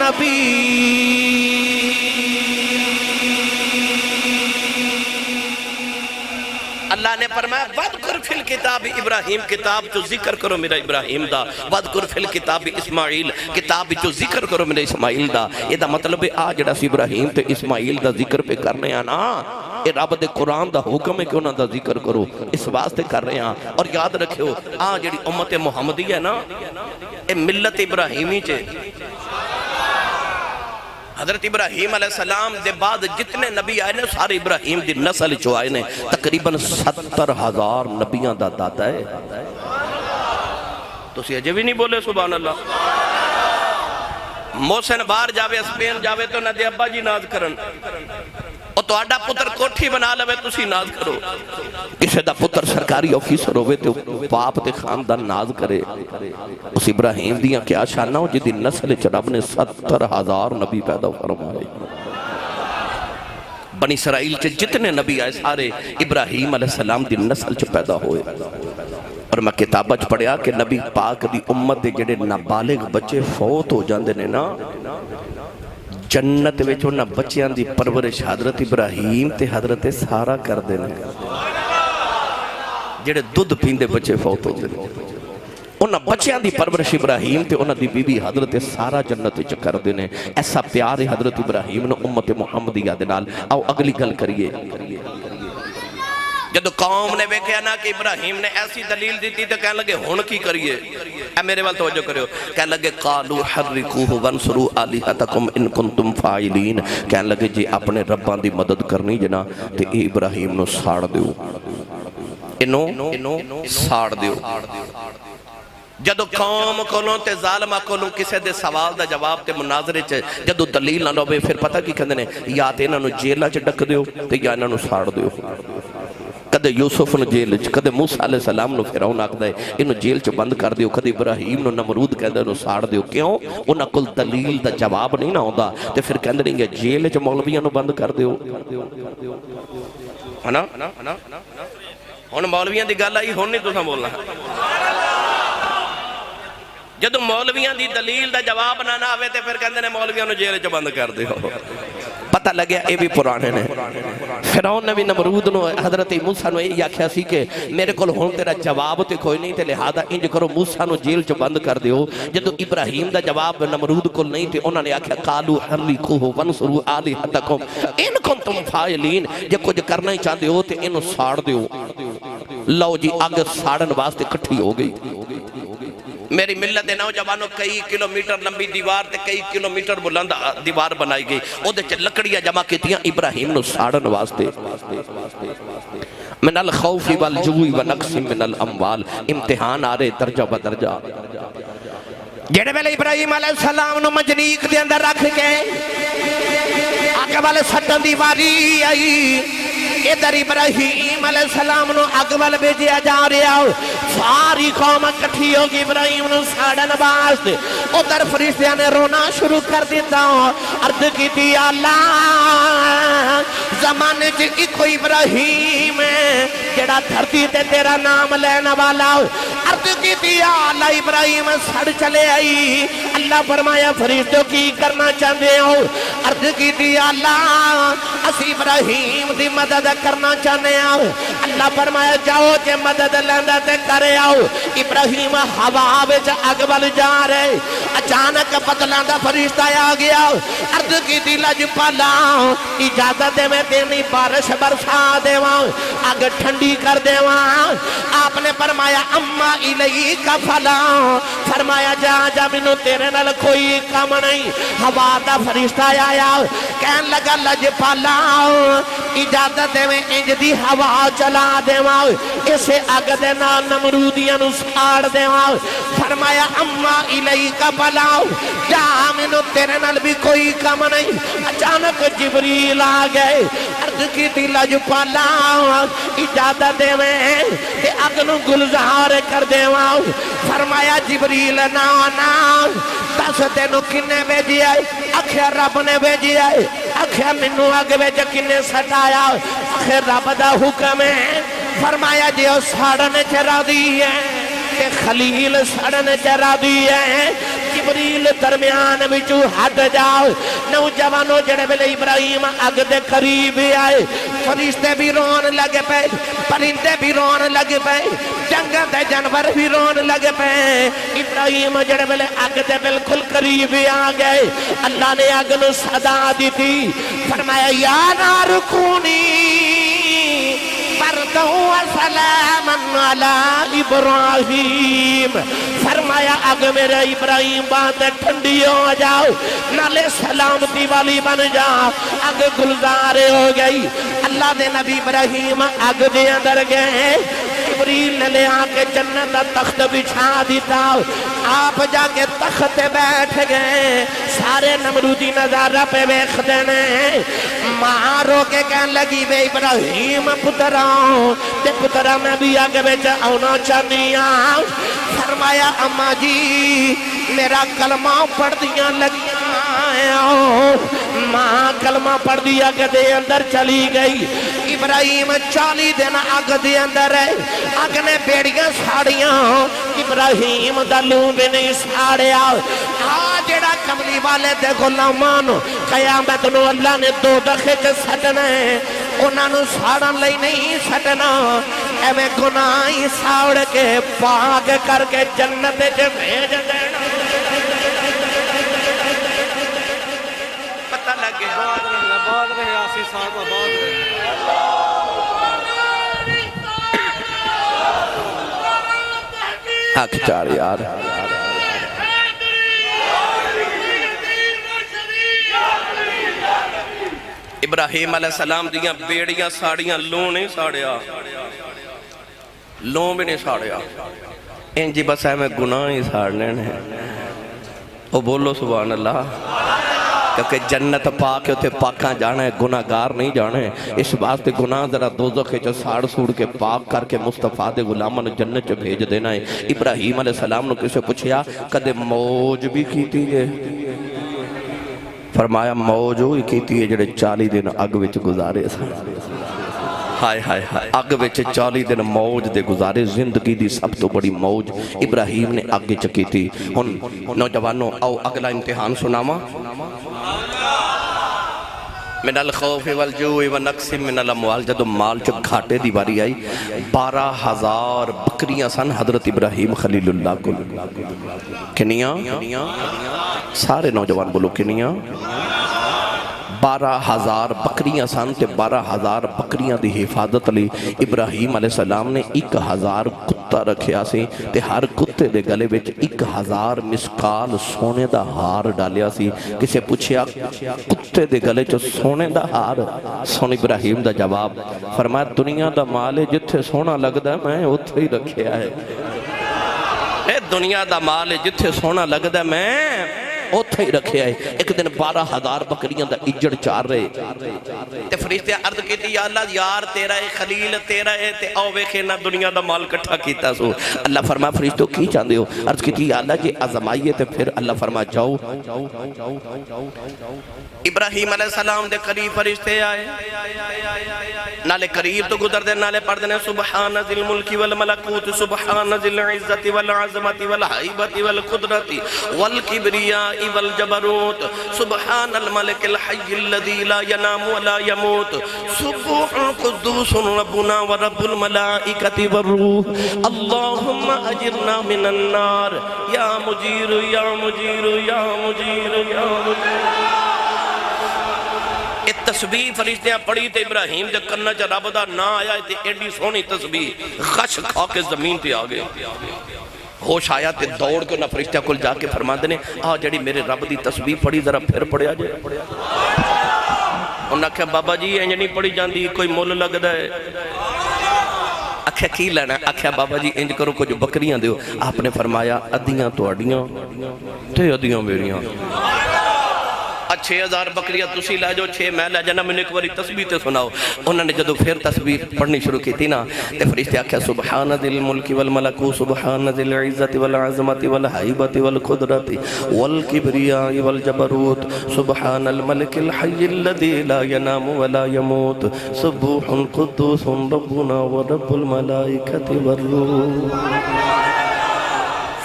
نَبِيًّا. اللہ نے فرمایا وَاذْكُرْ فی الکتاب ابراہیم کتاب جو ذکر کرو میرا ابراہیم دا وذکر فی الکتاب اسماعیل کتاب جو ذکر کرو میرا اسماعیل دا یہ دا مطلب ہے آ جڑا سی ابراہیم تے اسماعیل دا ذکر پہ کرنے آنا یہ رب دے قرآن دا حکم ہے کہ انہاں دا ذکر کرو اس واسطے کر رہے ہیں اور یاد رکھو آ جڑی امت محمدی ہے نا یہ ملت ابراہیمی چے حضرت ابراہیم علیہ السلام دے بعد جتنے نبی آئے نے سارے ابراہیم دی نسل چو آئے نے تقریباً 70,000 نبیاں دا داتا ہے تو سی عجیب ہی نہیں بولے سبحان اللہ محسن باہر جاوے اسپین جاوے تو نہ دے ابا جی ناز کرن اور تو آڈا پتر کوٹھی بنا لوے تو سی ناز کرو کسے دا پتر سرکاری آفیسر ہوئے تو باپ تے خاندان ناز کرے اس ابراہیم دیاں کیا شانہ ہو جدی نسل چرب نے 70,000 نبی پیدا فرمائے بنی اسرائیل چے جتنے نبی آئے سارے ابراہیم علیہ السلام دی نسل چے پیدا ہوئے اور میں کتابہ چ پڑھیا کہ نبی پاک دی امت دے جڑے نابالغ بچے فوت ہو جاندے نے نا جنت وچ انہاں بچیاں دی پرورش حضرت ابراہیم تے حضرت سارا کر دینے جڑے دودھ پیندے بچے فوت ہوتے ہیں انہاں بچیاں دی پرورش ابراہیم تے انہاں دی بی بی حضرت سارا جنت وچ کر دینے ایسا پیار ہے حضرت ابراہیم نے امت محمدیہ دے نال آؤ اگلی گل کریے جدو قوم نے بیکھیا نا کہ ابراہیم نے ایسی دلیل دیتی تو کہنے لگے ہون کی کریے اے میرے وال توجہ کریو کہنے لگے قالوا حرقوه وانصروا آلہتکم ان کنتم فاعلین کہنے لگے جی اپنے ربان دی مدد کرنی جنا تے ابراہیم نو ساڑ دیو انو ساڑ دیو جدو قوم کولوں تے ظالمہ کولوں کسے دے سوال دا جواب تے مناظرے چے جدو دلیل نہ لوے پھر پتہ کی کہندے نے یا تے انہاں نو جیلہ چ ڈک دیو تے یا انہاں نو ساڑ دیو کدے یوسف نو جیل چ کدے موسیٰ علیہ السلام نو فرعون آکھدا ہے انو جیل چ بند کر دیو کدے ابراہیم نو نمرود کہندا نو ساڑ دیو کیوں انہاں کول دلیل دا جواب نہیں نہ ہوندا تے پھر کہندے نے جیل چ مولویاں نو بند کر دیو ہے نا ہن مولویاں دی گل آئی ہن نہیں تساں بولنا جدو مولویاں دی دلیل دا جواب نہ آوے تے پھر کہندے نے مولویاں نو جیل چ بند کر دیو پتہ لگیا اے بھی پرانے نے فرعون نے بھی نمرود نو حضرت موسیٰ نو یہ آکھیا سی کہ میرے کول ہن تیرا جواب تے کوئی نہیں تے لہذا انج کرو موسیٰ نو جیل چ بند کر دیو جدو ابراہیم دا جواب نمرود کول نہیں تے انہوں نے آکھیا قالوا حرقوه وانصروا آلہتکم ان کنتم فاعلین جے کچھ کرنا ہی چاہندے ہو تے انو ساڑ دیو لو جی اگ ساڑن واسطے کٹھی ہو گئی میری ملت نوجوانوں کئی کلومیٹر لمبی دیوار تے کئی کلومیٹر بلند دیوار بنائی گئی او دے لکڑیاں جمع کیتیاں ابراہیم نو ساڑن واسطے من الخوف والجوع ونقص من الاموال امتحان آ رہے درجہ بدرجہ جڑے ویلے ابراہیم علیہ السلام نو مجنیق دے اندر رکھ کے آگے والے سٹن دی واری آئی ادھر ابراہیم علیہ السلام نو اگوال بھیجیا جا رہا ساری قوم کٹھی ہوگی ابراہیم نو ساڑن واسطے ادھر فرشتیاں نے رونا شروع کر دیتا عرض کی دی اللہ زمانے چ ایک ابراہیم ہے جڑا دھرتی تے تیرا نام لینا والا عرض کی دی اللہ ابراہیم سڑ چلے آئی اللہ فرمایا فرشتوں کی کرنا چاہتے ہو عرض کی دی اللہ اسی ابراہیم دی مدد کرنا چاہنے آؤ اللہ فرمایا جاؤ جے مدد لیندہ تے کرے آؤ ابراہیم ہوا وچ اگبل جا رہے اچانک بدلاندہ فرشتہ آ گیا عرض کی دی لج پالا اجازت دے میں تیری بارش برسا دیواں اگ ٹھنڈی کر دیواں آپ نے فرمایا اما الی کا فلا فرمایا جا منو تیرے نال کوئی کام نہیں ہوا دا فرشتہ آیا کہن لگا لج پالا اجازت دے میں انج دی ہوا چلا دیواں اسے اگ دے نال نمرودیاں نو ساڑ دیواں فرمایا اما الی کا فلا جا منو تیرے نال بھی کوئی کام نہیں اچانک جبریل آ گئے عرض کی دی لج پالا اجازت دے میں تے اگ نو گلزار کر دیواں فرمایا جبریل نا دس تینو کنے بھیجی آئے آخیا رب نے بھیجی آئے آخیا منو اگ وچ کنے سٹایا آخر رب دا حکم ہے فرمایا جی او ساڑن چرا دی ہے کہ خلیل ساڑن چرا دی ہے جبریل درمیان وچوں ہٹ جاؤ نوجوانوں جڑے ویلے ابراہیم اگ دے قریب آئے فرشتے بھی رون لگے پے پرندے بھی رون لگے پے جنگل دے جانور بھی رون لگے پے ابراہیم جڑے ویلے اگ دے بالکل قریب آ گئے اللہ نے اگ نو صدا دیتی فرمایا یا نار کونی برداً و سلاما علی ابراہیم فرمایا اگ میرے ابراہیم بات ٹھنڈی ہو جاؤ نالے سلامتی والی بن جاؤ اگ گلزار ہو گئی اللہ دے نبی ابراہیم اگ دے اندر گئے جبریل نے لے آکے جنت تخت بچھا دیتا آپ جا کے تخت بیٹھ گئے سارے نمرودی نظارہ پہ بیخ دینے ماں رو کے کہن لگی بے ابراہیم پتراؤں تے پترہ میں بھی آگے بیچا اونا چاہنیا فرمایا اماں جی میرا کلمہ پڑھ دیا لگیا ماں کلمہ پڑھ دیا کہ دے اندر چلی گئی ابراہیم 40 دن آگ دے اندر ہے آگ نے بیڑیاں ساڑیاں ابراہیم دلوں بھی نہیں ساڑیا جڑا کملی والے دے غلامان قیامت نو اللہ نے دو دخے کے سٹنے انہاں نو ساڑن لئی نہیں سٹنا ایویں گناہی ساڑ کے پاک کر کے جنت چ بھیج دینا پتہ لگ گیا بہت رہے آسی صاحب بہت رہے آنکھ چار یار ابراہیم علیہ السلام دیاں بیڑیاں ساڑیاں لوں نہیں ساڑیا لوں بھی نہیں ساڑیا انجی بس ہے میں گناہ ہی ساڑنے ہیں او بولو سبحان اللہ کیونکہ جنت پاک ہے پاکاں جانا ہے گناہگار نہیں جانا ہے اس واسطے گناہ ذرا دوزخ جو ساڑ سوڑ کے پاک کر کے مصطفیٰ دے غلامن جنت جو بھیج دینا ہے ابراہیم علیہ السلام نے کسے پوچھیا کدے موج بھی کیتی ہے فرمایا موج ہوئی کیتی ہے جڑے 40 دن اگ وچ گزارے سن ہائے ہائے ہائے اگ وچ 40 دن موج دے گزارے زندگی دی سب تو بڑی موج ابراہیم نے اگ چکی تھی ہن نوجوانوں آؤ اگلا امتحان سناما من الخوف والجوع ونقص من الاموال جدو مال چو گھاٹے دی باری آئی 12,000 بکریاں سن حضرت ابراہیم خلیل اللہ کو کنیاں سارے نوجوان بولو کنیاں 12,000 بکریاں سن تے 12,000 بکریاں دی حفاظت لی ابراہیم علیہ السلام نے 1,000 کتا رکھیا سی تے ہر کتے دے گلے وچ 1,000 مسکال سونے دا ہار ڈالیا سی کسے پوچھیا کتے دے گلے چو سونے دا ہار سن ابراہیم دا جواب فرمایا دنیا دا مال ہے جتھے سونا لگدا ہے میں اتھے ہی رکھیا ہے اے دنیا دا مال ہے جتھے سونا لگدا ہے میں اتھے ہی رکھے آئے ایک دن 12,000 بکریاں دا اجڑ چار رہے تے فرشتے عرض کیتی یا اللہ یار تیرا ہے خلیل تیرا ہے تے آو ویکھے نہ دنیا دا مال کٹھا کیتا سو اللہ فرمایا فرشتوں کی چاندے ہو عرض کیتی یا اللہ جی آزمائیے تے پھر اللہ فرمایا جاؤ ابراہیم علیہ السلام دے قریب فرشتے آئے نالے قریب تو گزر دے نالے پڑھ دینے سبحان ذی الملک والملکوت سبحان ذی العزت والعظمت والحیبت والقدرت والکبریاء والجبروت سبحان الملک الحی الذی لا ینام ولا یموت سبوح قدوس ربنا ورب الملائکت والروح اللہم اجرنا من النار یا مجیر یا مجیر یا مجیر یا مجیر ایک تسبیح فرشتیاں پڑھی تے ابراہیم دے کرنا چا رب دا نہ آیا تے ایڈی سونی تسبیح خش کھا کے زمین تے آگئے ہوش آیا تے دوڑ کے نہ فرشتیاں کل جا کے فرما دینے جڑی میرے رب دی تسبیح پڑھی ذرا پھر پڑھیا جائے انہاں کہا بابا جی انج نہیں پڑھی جاندی کوئی مول لگ دا ہے اکھا کی لینا اکھا بابا جی انج کرو کچھ بکریاں دیو آپ نے فرمایا ادیاں تو اڈیاں تے ادیاں میریاں 6,000 بکریاں تسی لے جو 6 میں لے جانا میں نے ایک باری تسبیح تے سناؤ انہوں نے جدو پھر تسبیح پڑھنی شروع کی تھی نا تے فرشتے آکھیا سبحان ذی الملک والملکوت سبحان ذی العزت والعظمت والحیبت والقدرت والکبریاء والجبروت سبحان الملک الحی الذی لا ینام ولا یموت سبوح قدوس ربنا ورب الملائکت والروح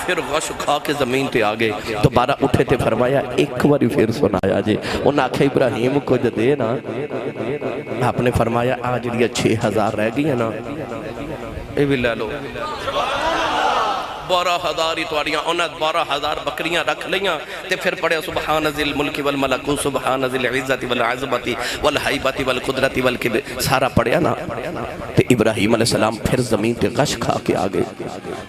پھر غش کھا کے زمین تے آگے دوبارہ اٹھے تے فرمایا ایک باری پھر سنایا جے انہاں آکھیا ابراہیم کو جو دے نا آپ نے فرمایا آج جڑی 6000 رہ گئی ہیں نا اے بھی لے لو 12,000 اتواریاں انہاں 12,000 بکریاں رکھ لیاں تے پھر پڑھے سبحان ذی الملک والملکوت سبحان ذی العزت والعظمت والہیبت والقدرت والکبر سارا پڑھیا نا تے ابراہیم علیہ السلام پھر زمین تے غش کھا کے آگے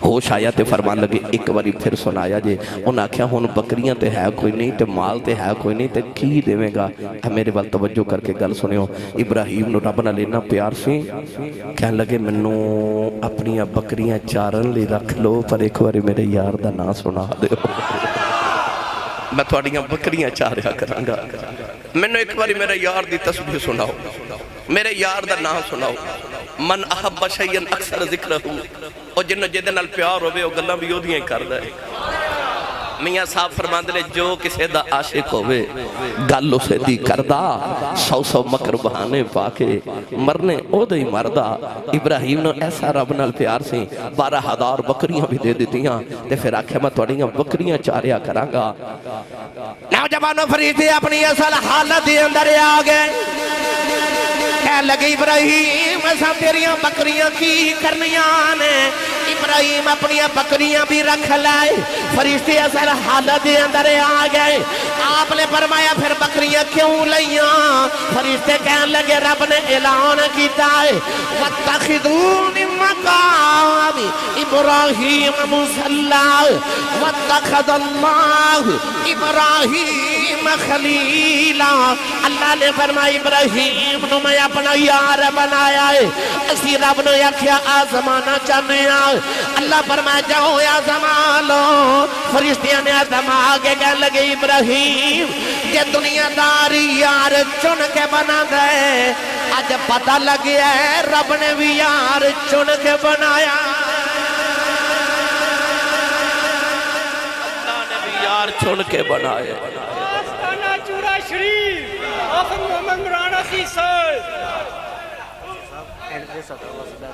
ہوش آیا تے فرمان لگے ایک باری پھر سنایا جے انہاں آکھیا ہن بکریاں تے ہے کوئی نہیں تے مال تے ہے کوئی نہیں تے کی دیویں گا میرے وال توجہ کر کے گل سنیو ابراہیم نو رب نال اتنا پیار سی کہن لگے منوں اپنی بکریاں چارن لئی رکھ لو پر ایک باری میرے یار دا نام سنا دے میں تھوڑیاں بکریاں چاریا کرانگا میں نے ایک باری میرے یار دی تسبیح سناؤ میرے یار دا نام سناؤ من احب شیئن اکثر ذکر ہوں اور جنہوں جدے نال پیار ہوئے وہ گلہ بھی یودیاں کر دے میاں صاحب فرماندے لے جو کسے دا عاشق ہوئے گل اسے دی کردہ 100 مکر بہانے پاکے مرنے او دے مردہ ابراہیم نے ایسا رب نال پیار سے 12,000 بکریاں بھی دے دیتیاں تے پھر آکھے میں توڑیاں بکریاں چاریا کرانگا نوجوانوں فریدے اپنی اصل حالت دے اندر آگے کہہ لگے ابراہیم ایسا تیریاں بکریاں کی کرنیاں نے ابراہیم اپنی بکریاں بھی رکھ لائے فرشتے اصل حالت دے اندر آگئے آپ نے فرمایا پھر بکریاں کیوں لیاں فرشتے کہنے لگے رب نے اعلان کیتا ہے وَاتَّخِذُونِ مَقَامِ إِبْرَاهِيمَ مُصَلَّى وَاتَّخَذَ اللَّهُ إِبْرَاهِيمَ خَلِيلًا اللہ نے فرمایا ابراہیم نو میں اپنا یار بنایا ہے اسی رب نے آکھیا آزمانا چاہنے اللہ فرمایا جاؤ یا زمان لو فرشتیاں نے آدم آگے کہنے لگے ابراہیم یہ دنیا داری یار چن کے بنا دے آج پتہ لگیا ہے رب نے بھی یار چن کے بنایا اللہ نے بھی یار چن کے بنایا آستانہ چورا شریف آفر محمد مرانا سی سر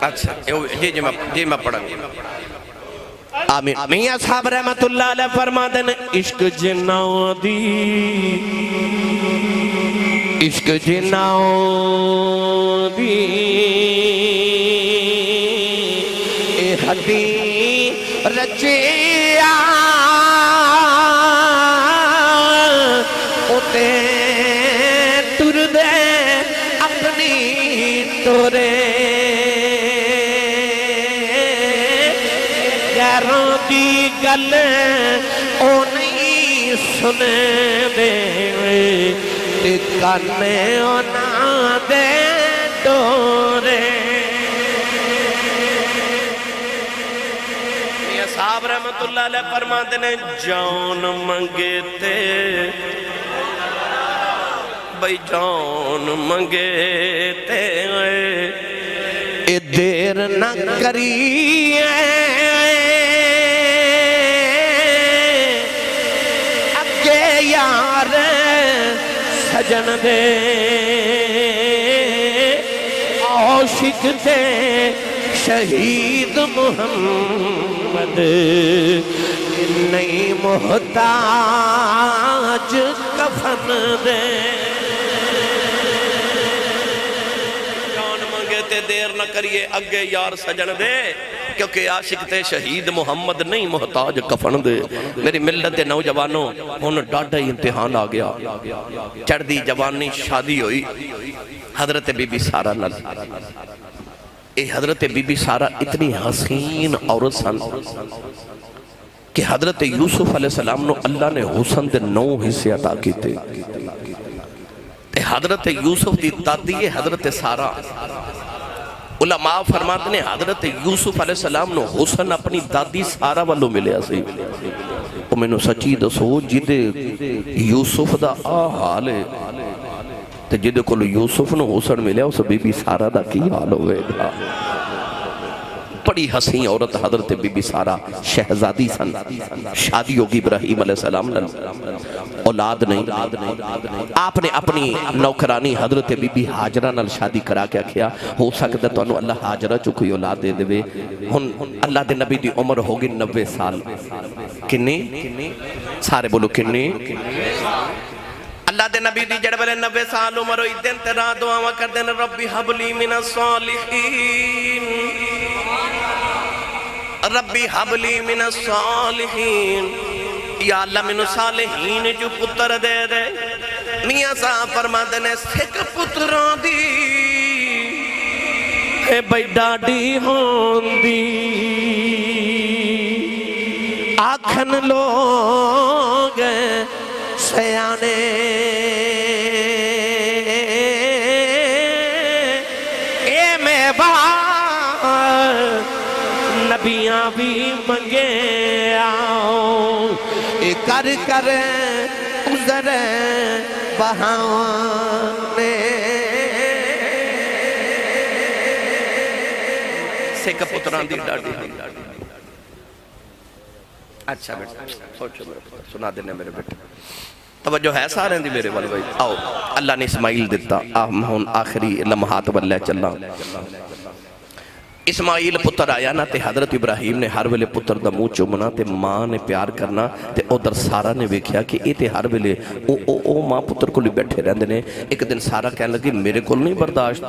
اچھا جی میں پڑھا آمین میاں صاحب رحمت اللہ علیہ فرما دیں عشق جناؤ دی عشق جناؤ دی اے حدی رچیا اتے تر دے اپنی تورے دی گل او نہیں سنے دے تے کانے او نا دے ڈورے میاں صاحب رحمت اللہ علیہ فرماتے ہیں جان منگے تے بھئی جان منگے تے اے دیر نہ کری یار سجن دے عاشق دے شہید محمد نہیں محتاج کفن دے جان منگے تے دیر نہ کریے اگے یار سجن دے کیونکہ عاشق تے شہید محمد نہیں محتاج کفن دے میری ملت دے نوجوانوں ہن ڈاڈا ہی امتحان آ گیا چڑھ دی جوانی شادی ہوئی حضرت بی بی سارہ نال اے حضرت بی بی سارہ اتنی حسین عورت سن کہ حضرت یوسف علیہ السلام نو اللہ نے حسن دے 9 حصے عطا کیتے حضرت یوسف دی دادی حضرت سارہ علماء فرماتے ہیں حضرت یوسف علیہ السلام نو حسن اپنی دادی سارہ والو ملیا سی وہ میں نو سچی دسو جدے یوسف دا حال ہے تے جدے کلو یوسف نو حسن ملیا اس بی بی سارہ دا کی حال ہوئے گا بڑی حسین عورت حضرت بی بی سارا شہزادی سن، شادی ہوگی ابراہیم علیہ السلام نے، اولاد نہیں، آپ نے اپنی نوکرانی حضرت بی بی حاجرہ نال شادی کرا کے کیا ہو سکتا تو انہوں اللہ حاجرہ چو کوئی اولاد دے دے، ہن اللہ دے نبی دی عمر ہوگی 90 سال، کنی؟ سارے بولو کنی؟ اللہ دے نبی دی جڑ بلے 90 سال عمر ہوئی دن تیرا دعا کر دین ربی حبلی من الصالحین، ربی حبلی من الصالحین، یا اللہ من الصالحین جو پتر دے دے، میاں صاحب فرما دینے سکھ پتران دی اے بھائی ڈاڈی ہون دی آکھن لوگ سیانے اے میں بار نبیاں بھی منگے آؤں اے کر کر عذر بہانے سکھ پتران دی ڈاڈی اچھا بیٹا سوچو میرے پتر سنا دینے میرے بیٹے توجہ ہے سارے دی میرے والے بھائی آؤ اللہ نے اسماعیل دیتا ہون آخری لمحات واللہ چلنا اسماعیل پتر آیا نا تے حضرت ابراہیم نے ہر ویلے پتر دا منہ چومنا تے ماں نے پیار کرنا تے ادھر سارا نے ویکھیا کہ اے تے ہر ویلے او ماں پتر کو لی بیٹھے رہندے نے ایک دن سارا کہنے لگی میرے کول نہیں برداشت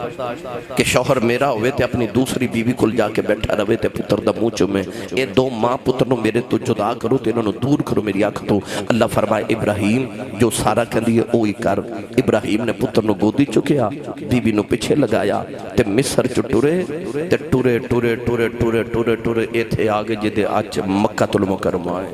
کہ شوہر میرا ہوئے تے اپنی دوسری بیوی کول جا کے بیٹھا رہے تے پتر دا منہ چومے اے دو ماں پتر نو میرے تو جدا کرو تے انہوں دور کرو میری آنکھ تو اللہ فرمائے ابراہیم جو سارا کہندی ہے اوہی کر ابراہیم نے پتر نو گودی چکیا بیوی نو پیچھے لگایا تے مصر چ ٹرے تے ٹرے ٹورے ٹورے ٹورے ٹورے ٹورے ایتھے آگے جدے آج مکہ المکرمہ آئے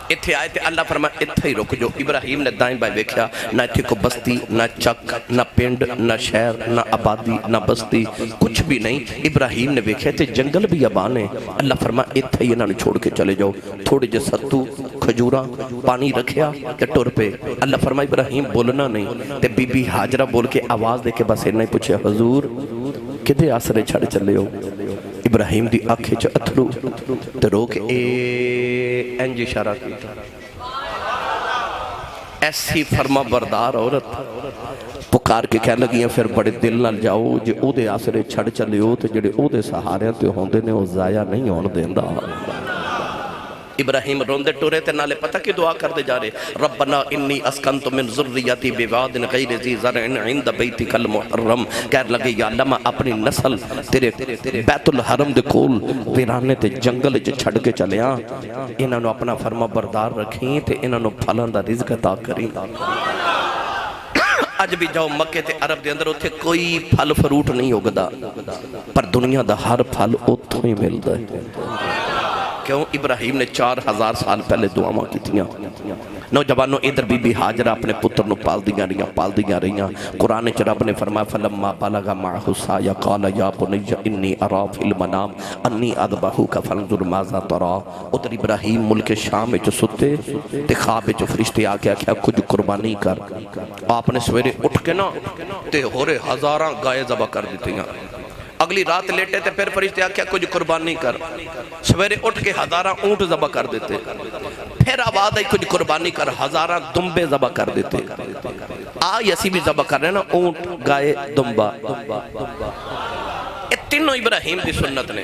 ایتھے آئے تے اللہ فرمائے ایتھے ہی رک جو ابراہیم نے دائیں بائیں ویکھیا نہ ایتھے کو بستی نہ چک نہ پنڈ نہ شہر نہ آبادی نہ بستی کچھ بھی نہیں ابراہیم نے ویکھیا تے جنگل بھی آبان ہے اللہ فرمائے ایتھے ہی انہوں نے چھوڑ کے چلے جاؤ تھوڑے جے ستو کھجورہ پانی رکھیا تے ٹور پہ اللہ فرمائے ابراہیم بولنا نہیں تے بی بی حاجرہ بول کے آواز دے کے بس انہیں پوچھے حضور کدے آسرے چھڑ چلے ہو ابراہیم دی آنکھیں چا اتھرو تے رو کے انج اشارہ کیتا ایسی فرما بردار عورت پکار کے کہنے لگی ہیں پھر بڑے دل نہ جاؤ جے او دے آسرے چھڑ چلے ہو تے جڑے او دے سہارے تے ہوندے نے وہ ضائع نہیں ہون دیندہ ابراہیم روندے ٹورے تے نالے پتہ کی دعا کر دے جا رہے ربنا انی اسکنت من ذریتی بواد غیر ذی زرع عند بیتک المحرم کہہ لگے یا اللہ میں اپنی نسل تیرے بیت الحرم دے کول ویرانے تے جنگل چ چھڑ کے چلیاں انہاں نو اپنا فرما بردار رکھیں تے انہاں نو پھلاں دا رزق عطا کریں اج بھی جاؤ مکے تے عرب دے اندر اتھے کوئی پھل فروٹ نہیں ہوگا پر دنیا دا ہر پھل اتھوں ہی ملتا ہے کیوں ابراہیم نے 4000 سال پہلے دعاواں کی تھیاں نوجوانوں ادھر بی بی حاجرہ اپنے پتر نو پال دیاں رہیاں قرآن چ رب نے فرمایا فلما بلغ معه السعي قال يا بني اني ارى في المنام اني اذبحك فانظر ماذا ترى ادھر ابراہیم ملک شام وچ ستے تے خواب وچ فرشتے آ کے آکھیا کچھ قربانی کر آپ نے سویرے اٹھ کے نا تے ہورے ہزاراں گائے ذبح کر دیتیاں اگلی رات لیٹے تے پھر فرشتے آکھیا کچھ قربانی کر سویرے اٹھ کے ہزاراں اونٹ ذبح کر دیتے پھر آواز آئی کچھ قربانی کر ہزاراں دمبے ذبح کر دیتے آئی اسی بھی ذبح کر رہے نا اونٹ گائے دمبا اتنوں ابراہیم دی سنت نے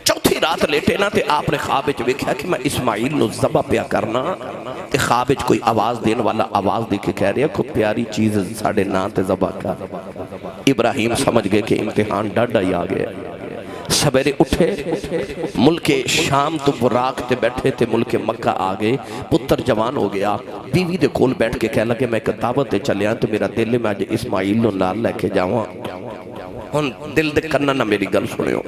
چوتھی رات لیٹے نا تے آپ نے خواب وچ ویکھیا کہ میں اسماعیل نو ذبح پیا کرنا تے خواب وچ کوئی آواز دین والا آواز دے کے کہہ رہا کوئی پیاری چیز ساڑھے نا تے ذبح کر ابراہیم سمجھ گئے کہ امتحان ڈاڈا ہی آ گیا سویرے اٹھے ملک شام تو براق تے بیٹھے تے ملک مکہ آگے پتر جوان ہو گیا بیوی دے کول بیٹھ کے کہہ لگے میں ایک دعوت تے چلے آن تو میرا دل میں آج اسماعیل نو نال لے کے جاؤں ہن دل دے کرنا نہ میری گل سنے ہو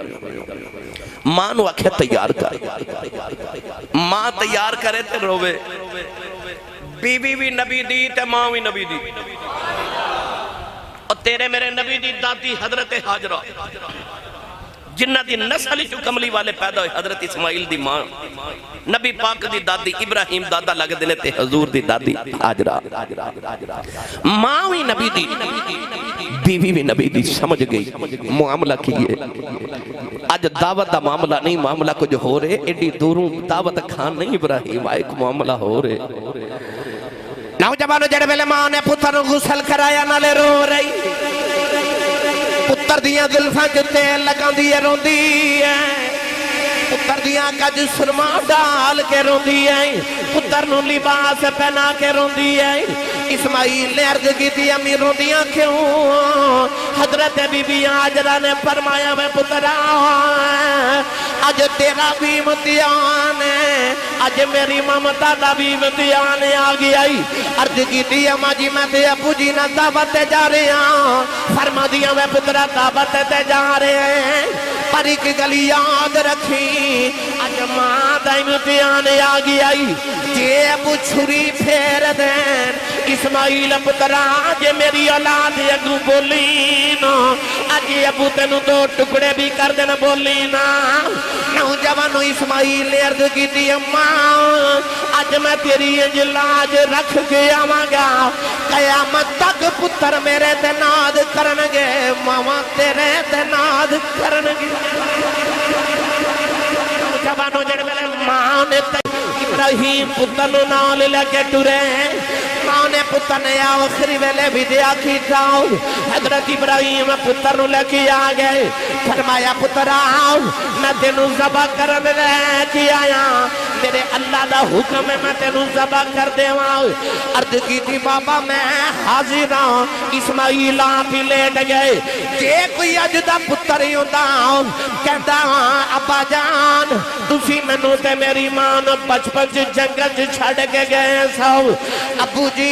ماں نو آکھے تیار کر ماں تیار کرے تے روے بیوی بھی نبی دی تے ماں بھی نبی دی اور تیرے میرے نبی دی دادی حضرت حاجرہ جنہ دی نسل چو کملی والے پیدا ہوئے حضرت اسماعیل دی ماں نبی پاک دی دادی ابراہیم دادا لگ دینے تے حضور دی دادی حاجرہ ماں ہوئی نبی دی بیوی بھی نبی دی سمجھ گئی معاملہ کیے اج دعوت دا معاملہ نہیں معاملہ کچھ ہو رہے ایڈی دوروں دعوت کھان نہیں ابراہیم آئے کو معاملہ ہو رہے نوجوانوں جڑے ویلے ماں نے پتر نوں غسل کرایا نالے رو رہی پتر دیاں زلفاں چ تیل لگاندی ہے روندی ہے پتر دیاں کج سرما ڈال کے روندی ہے پتر نوں لباس پہنا کے روندی ہے اسماعیل نے عرض کی تھی امی روندیاں کیوں حضرت بی بی ہاجرہ نے فرمایا میں پترا اج تیرا بھی امتحان ہے اج میری ممتا دا بھی امتحان آ گیا عرض کی تھی اما جی میں تے ابو جی نہ دعوت تے جا رہے ہاں فرما دیا میں پترا دعوت تے جا رہے ہیں پر ایک گلی یاد رکھی اج ماں دا امتحان آ گیا جے ابو چھری پھیر دین اسماعیل پترا جے میری اولاد اگوں بولی نا اج ابو تینوں دو ٹکڑے بھی کر دینا بولی نا نوجوانوں اسماعیل نے عرض کی تھی اماں اج میں تیری انج لاج رکھ کے آواں گا قیامت تک پتر میرے تے ناد کرنگے ماما تیرے تے ناد کرنگے نوجوانوں جڑے ویلے ماں نے ابراہیم پتر نوں نال لے کے ٹرے ماں نے پتر نے آخری ویلے بھی دیا کیتا حضرت ابراہیم پتر نوں لے کے آ گئے فرمایا پتر آؤ میں تینوں ذبح کرنے لے کے آیا میرے اللہ دا حکم ہے میں تینوں ذبح کر دیواں عرض کی تھی بابا میں حاضر ہوں اسماعیل آپ ہی لیٹ گئے جے کوئی اج دا پتر ہی ہوندا کہندا ابا جان تسی مینوں تے میری ماں نوں بچپن چ جنگل چ چھڈ کے گئے سو ابو جی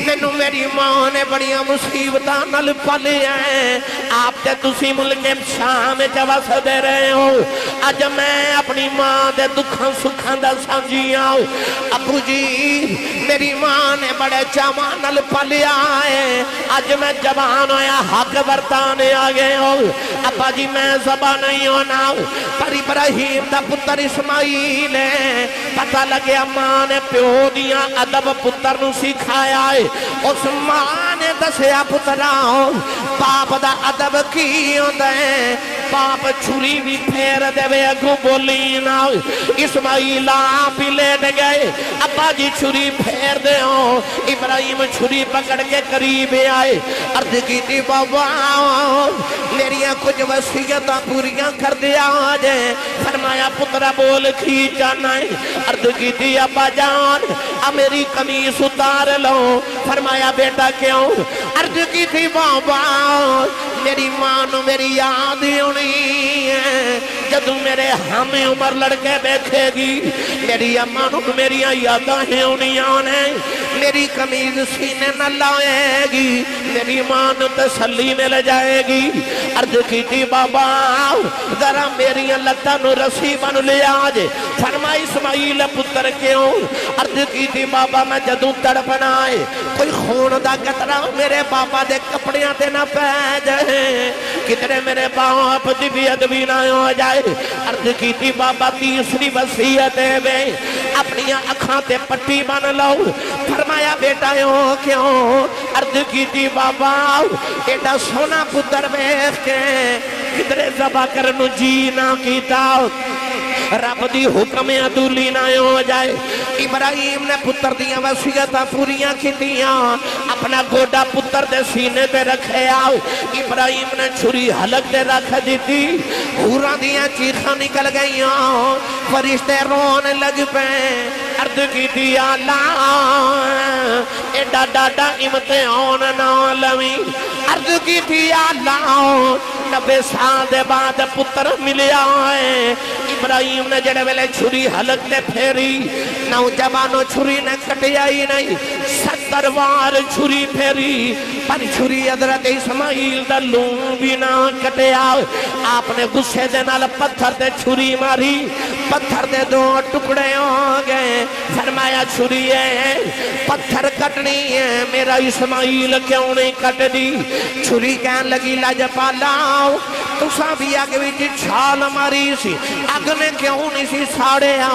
مینوں میری ماں نے بڑیاں مصیبتاں نال پالیا ہے آپ تے تسی ملک شام وچ وسدے رہے ہو اج میں اپنی ماں دے دکھاں سکھاں دا سمجھی آؤ ابو جی میری ماں نے بڑے چاواں نال پالیا ہے اج میں جوان ہویا حق برتانے آ گئے ہو ابا جی میں ذبح نہیں ہونا پر ابراہیم دا پتر اسماعیل ہے پتہ لگیا ماں نے پیو دیاں ادب پتر نوں سکھایا ہے اس ماں نے دسیا پترا باپ دا ادب کی ہوندا ہے باپ چھری بھی پھیر دے اگوں بولی نہ اسماعیل آپ ہی لیٹ گئے ابا جی چھری پھیر دے ہو ابراہیم چھری پکڑ کے قریب آئے عرض کی تھی بابا میریاں کچھ وصیتاں پوریاں کر دیا آجے فرمایا پترا بول کی جانا ہے عرض کی تھی ابا جان میری قمیص اتار لو فرمایا بیٹا کیوں عرض کی تھی بابا میری ماں نو میری یاد ہونی ہے جدو میرے ہم عمر لڑکے بیٹھے گی میری اماں نو میری یاداں ہونی آنے میری قمیض سینے نہ لائے گی میری ماں نو تسلی مل جائے گی عرض کی تھی بابا ذرا میری لتاں نو رسی بن لے آج فرمایا اسماعیل پتر کیوں عرض کی تھی بابا میں جدو تڑپنا آئے کوئی خون دا قطرہ میرے بابا دے کپڑیاں تے نہ پہ جائے کتنے میرے باپ دی بھی ادبی نہ ہو جائے عرض کی تھی بابا تیسری وصیت ہے اپنی اکھاں تے پٹی بن لو فرمایا بیٹا ہو کیوں عرض کی تھی بابا ایڈا سونا پتر بیٹھ کے کدھرے ذبح کرنو جی نہ کیتا رب دی حکم عدولی نہ ہو جائے ابراہیم نے پتر دیاں وصیتاں پوریاں کیتیاں اپنا گوڈا پتر دے سینے تے رکھے آؤ ابراہیم نے چھری حلق تے رکھ دیتی حوراں دیاں چیخاں نکل گئیاں فرشتے رون لگ پے عرض کی تھی اللہ ایڈا ڈاڈا امتحان نہ لویں عرض کی تھی اللہ 90 سال دے بعد پتر ملیا ہے ابراہیم نے جڑے ویلے چھری حلق تے پھیری نوجوانوں چھری نے کٹیا ہی نہیں 70 وار چھری پھیری پر چھری حضرت اسماعیل دا لوں بھی نہ کٹیا آپ نے غصے دے نال پتھر تے چھری ماری پتھر دے 2 ٹکڑے ہو گئے فرمایا چھری ہے پتھر کٹنی ہے میرا اسماعیل کیوں نہیں کٹ دی چھری کہن لگی لاجپالا تساں بھی اگ وچ چھال ماری سی اگ نے کیوں نہیں سی ساڑیا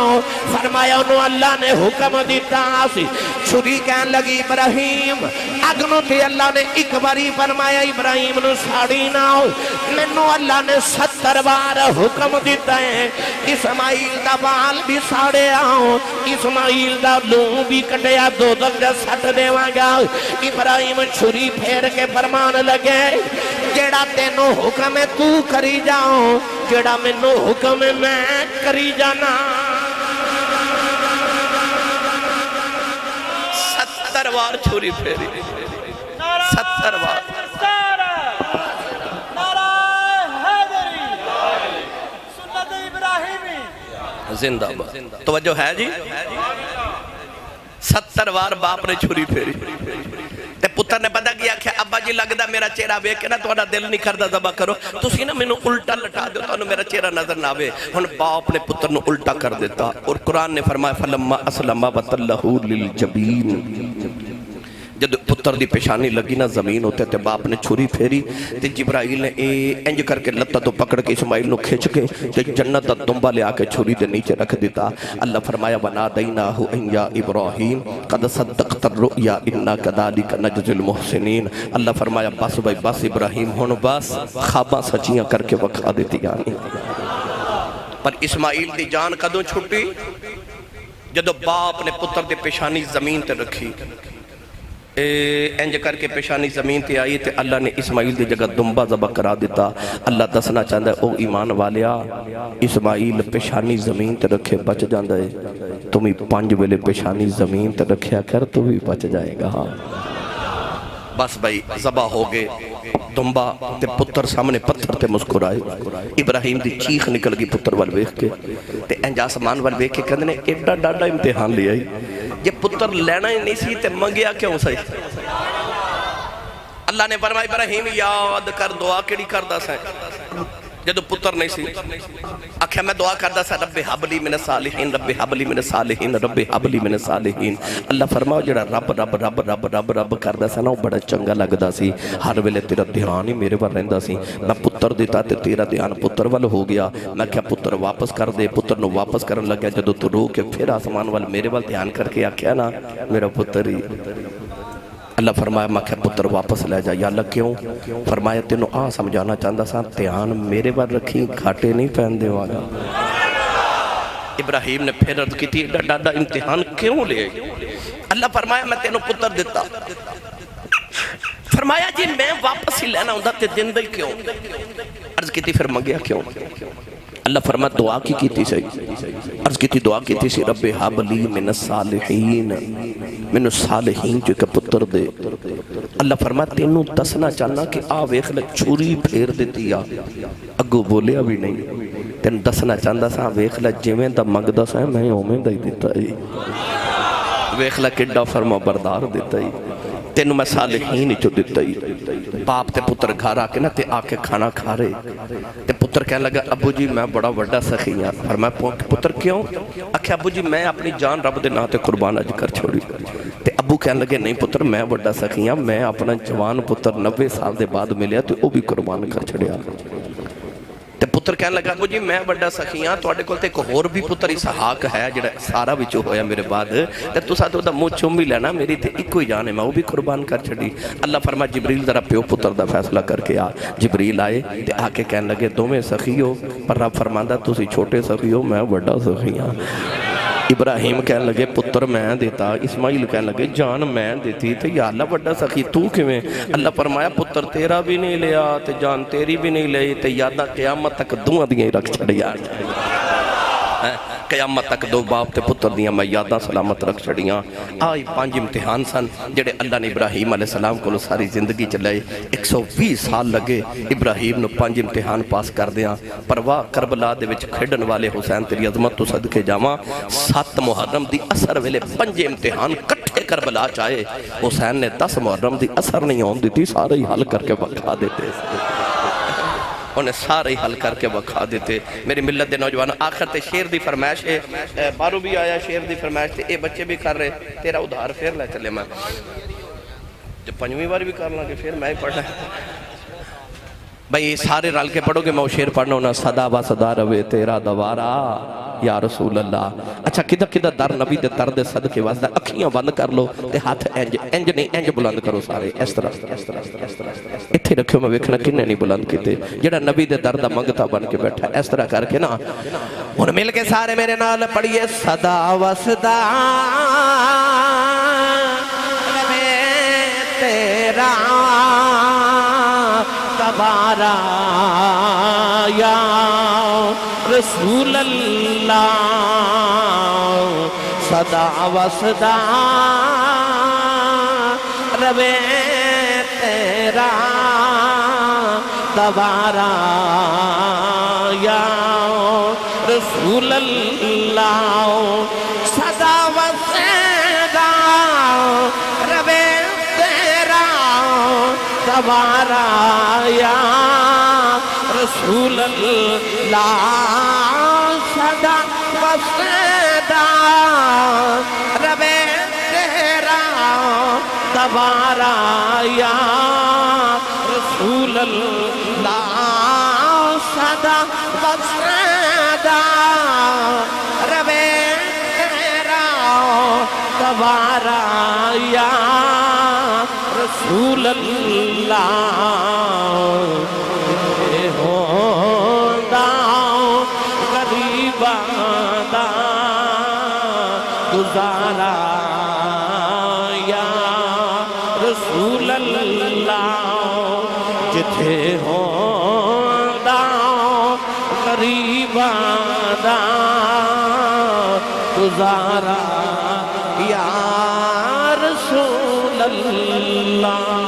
فرمایا انہوں اللہ نے حکم دیتا سی چھری کہن لگی ابراہیم اگ نو تے اللہ نے ایک باری فرمایا ابراہیم نو ساڑی نہ ہو مینوں اللہ نے 70 بار حکم دیتا ہے اسماعیل دا بال بھی ساڑیا اسماعیل دا لوں بھی کٹیا دو دے سٹ دیواں گا ابراہیم چھری پھیر کے فرمان لگے جیڑا تینوں حکم ہے تو کری جاؤ جیڑا مینوں حکم ہے میں کری جانا 70 بار چھری پھیری 70 بار زندہ باد توجہ ہے جی 70 بار باپ نے چھری پھیری تے پتر نے پتہ کیا کہ ابا جی لگدا میرا چہرہ ویکھ کے نا تہاڈا دل نہیں کردا ذبح کرو تسی نا مینوں الٹا لٹا دیو تانوں میرا چہرہ نظر نہ آوے ہن باپ نے پتر نو الٹا کر دیتا اور قرآن نے فرمایا فلما اسلم وتلہ للجبین جب پتر دی پیشانی لگی نا زمین ہوتے تے باپ نے چھری پھیری تے جبرائیل نے انج کر کے لتا تو پکڑ کے اسماعیل نو کھچ کے تے جنت دا دنبا لے آکے چھری دے نیچے رکھ دیتا اللہ فرمایا وَنَادَيْنَاهُ اَنْ يَا إِبْرَاهِيمُ قَدْ صَدَّقْتَ الرُّؤْيَا إِنَّا كَذَلِكَ نَجْزِي الْمُحْسِنِينَ اللہ فرمایا بس بھائی بس ابراہیم ہن بس خواباں سچیاں کر کے وکھا دیتی آنی پر اسماعیل دی جان کدوں چھٹی جدو باپ نے پتر دے پیشانی زمین تے رکھی انج کر کے پیشانی زمین تے آئی تے اللہ نے اسماعیل دی جگہ دنبا ذبح کرا دیتا اللہ دسنا چاہتا ہے او ایمان والیا اسماعیل پیشانی زمین تے رکھے بچ جاندہ ہے تمہیں 5 ویلے پیشانی زمین تے رکھیا کر تو بھی بچ جائے گا بس بھائی ذبح ہو گئے دنبا تے پتر سامنے پتھر تے مسکرائے ابراہیم دی چیخ نکل گئی پتر وال ویکھ کے تے انج آسمان وال ویکھ کے کہندے نے ایڈا ڈاڈا امتحان لے آئی یہ پتر لینا ہی نہیں سی تے منگیا کیوں سی اللہ نے فرمایا ابراہیم یاد کر دعا کیڑی کردا سا جدو پتر نہیں سی آکھیا میں دعا کردا سا رب حبلی من الصالحین رب حبلی من الصالحین رب حبلی من الصالحین اللہ فرماؤ جڑا رب رب رب رب رب رب کردا سا نا وہ بڑا چنگا لگدا سی ہر ویلے تیرا دھیان ہی میرے پر رہندا سی میں پتر دیتا تے تیرا دھیان پتر وال ہو گیا میں کیا پتر واپس کر دے پتر نو واپس کرن لگا جدو تو رو کے پھر آسمان وال میرے وال دھیان کر کے آکھیا نا میرا پتر ہی اللہ فرمایا میں کہ پتر واپس لے جا یا اللہ کیوں فرمایا تینوں سمجھانا چاہتا سا دھیان میرے بار رکھی گھاٹے نہیں پہن دے والا ابراہیم نے پھر عرض کی تھی ڈاڈا امتحان کیوں لے اللہ فرمایا میں تینوں پتر دیتا فرمایا جی میں واپس ہی لینا ہوں تے زندہ کیوں عرض کی تھی پھر منگیا کیوں اللہ فرمایا دعا کی تھی صحیح عرض کی تھی دعا کی تھی سی رب حبلی من الصالحین من الصالحین جو کہ پتر دے اللہ فرمایا تینوں دسنا چاہنا کہ ویکھ لے چھری پھیر دیتی اگو بولیا بھی نہیں تینوں دسنا چاہتا سا ویکھ لے جویں دا منگدا سا میں اوویں دا ہی دیتا ہی ویکھ لے کڈا فرما بردار دیتا ہی تینوں میں صالحین ہی چو دیتا ہی باپ تے پتر گھر آکے نا تے آکے کھانا کھا رہے تے پتر کہنے لگا ابو جی میں بڑا وڈا سخی ہاں فرمایا پتر کیوں آکھے ابو جی میں اپنی جان رب دے نا تے قربان اج کر چھوڑی تے ابو کہنے لگے نہیں پتر میں وڈا سخی ہاں میں اپنا جوان پتر 90 سال دے بعد ملیا تے او بھی قربان کر چھڑیا تے پتر کہنے لگا ابو جی میں بڑا سخی ہاں تواڈے کول تے ایک ہور بھی پتر اسحاق ہے جڑا سارا وچوں ہویا میرے بعد تے تساں تے دا منہ چوم بھی لینا میری تے ایکو ہی جان ہے میں وہ بھی قربان کر چھڑی اللہ فرمایا جبریل ذرا پیو پتر دا فیصلہ کر کے جبریل آئے تے آ کے کہنے لگے دوویں سخی ہو پر رب فرماندا تسی چھوٹے سخی ہو میں بڑا سخی ہاں ابراہیم کہنے لگے پتر میں دیتا اسماعیل کہنے لگے جان میں دیتی تے یا اللہ بڑا سخی تو کیویں اللہ فرمایا پتر تیرا بھی نہیں لیا تے جان تیری بھی نہیں لئی تے یاداں قیامت تک دوہاں دیاں رکھ چھڑیا قیامت تک دو باپ تے پتر دیاں میں یاداں سلامت رکھ چھڑیاں آئی 5 امتحان سن جڑے اللہ نے ابراہیم علیہ السلام کو ساری زندگی چلائے 120 سال لگے ابراہیم نے 5 امتحان پاس کر دیاں پرواہ کربلا دے وچ کھیڈن والے حسین تیری عظمت تو صدقے جاواں 7 محرم دی اثر ویلے 5 امتحان کٹھے کربلا چاہے حسین نے 10 محرم دی اثر نہیں ہون دیتی سارے ہی حل کر کے بکھا دیتے انہیں سارے ہی حل کر کے بکھا دیتے میری ملت دے نوجوانوں آخر تے شیر دی فرمائش ہے بارو بھی آیا شیر دی فرمائش تے اے بچے بھی کر رہے تیرا ادھار پھر لے چلے میں جب 5ویں بار بھی کرنا کہ پھر میں ہی پڑھنا بھئی سارے رل کے پڑھو گے میں وہ شیر پڑھنا ہونا صدا با صدا روے تیرا دوارا یا رسول اللہ اچھا کدھا کدھا در نبی دے در دے صدقے واسطہ اکھیاں بند کر لو تے ہاتھ انج نہیں انج بلند کرو سارے اس طرح اتھے رکھو میں ویکھنا کنے نہیں بلند کیتے جڑا نبی دے در دا منگتا بن کے بیٹھا اس طرح کر کے نا ان مل کے سارے میرے نال پڑھئے صدا و صدا روے تیرا دوارا یا رسول اللہ صدا و صدا روے تیرا دوارا یا رسول اللہ صدا و صدا روے تیرا دوارا یا رسول اللہ صدا و صدا روے تیرا دوارا یا رسول اللہ صدا و صدا روے تیرا دوارا یا رسول اللہ گزارا یا رسول اللہ جتھے ہوندا غریباں دا گزارا یا رسول اللہ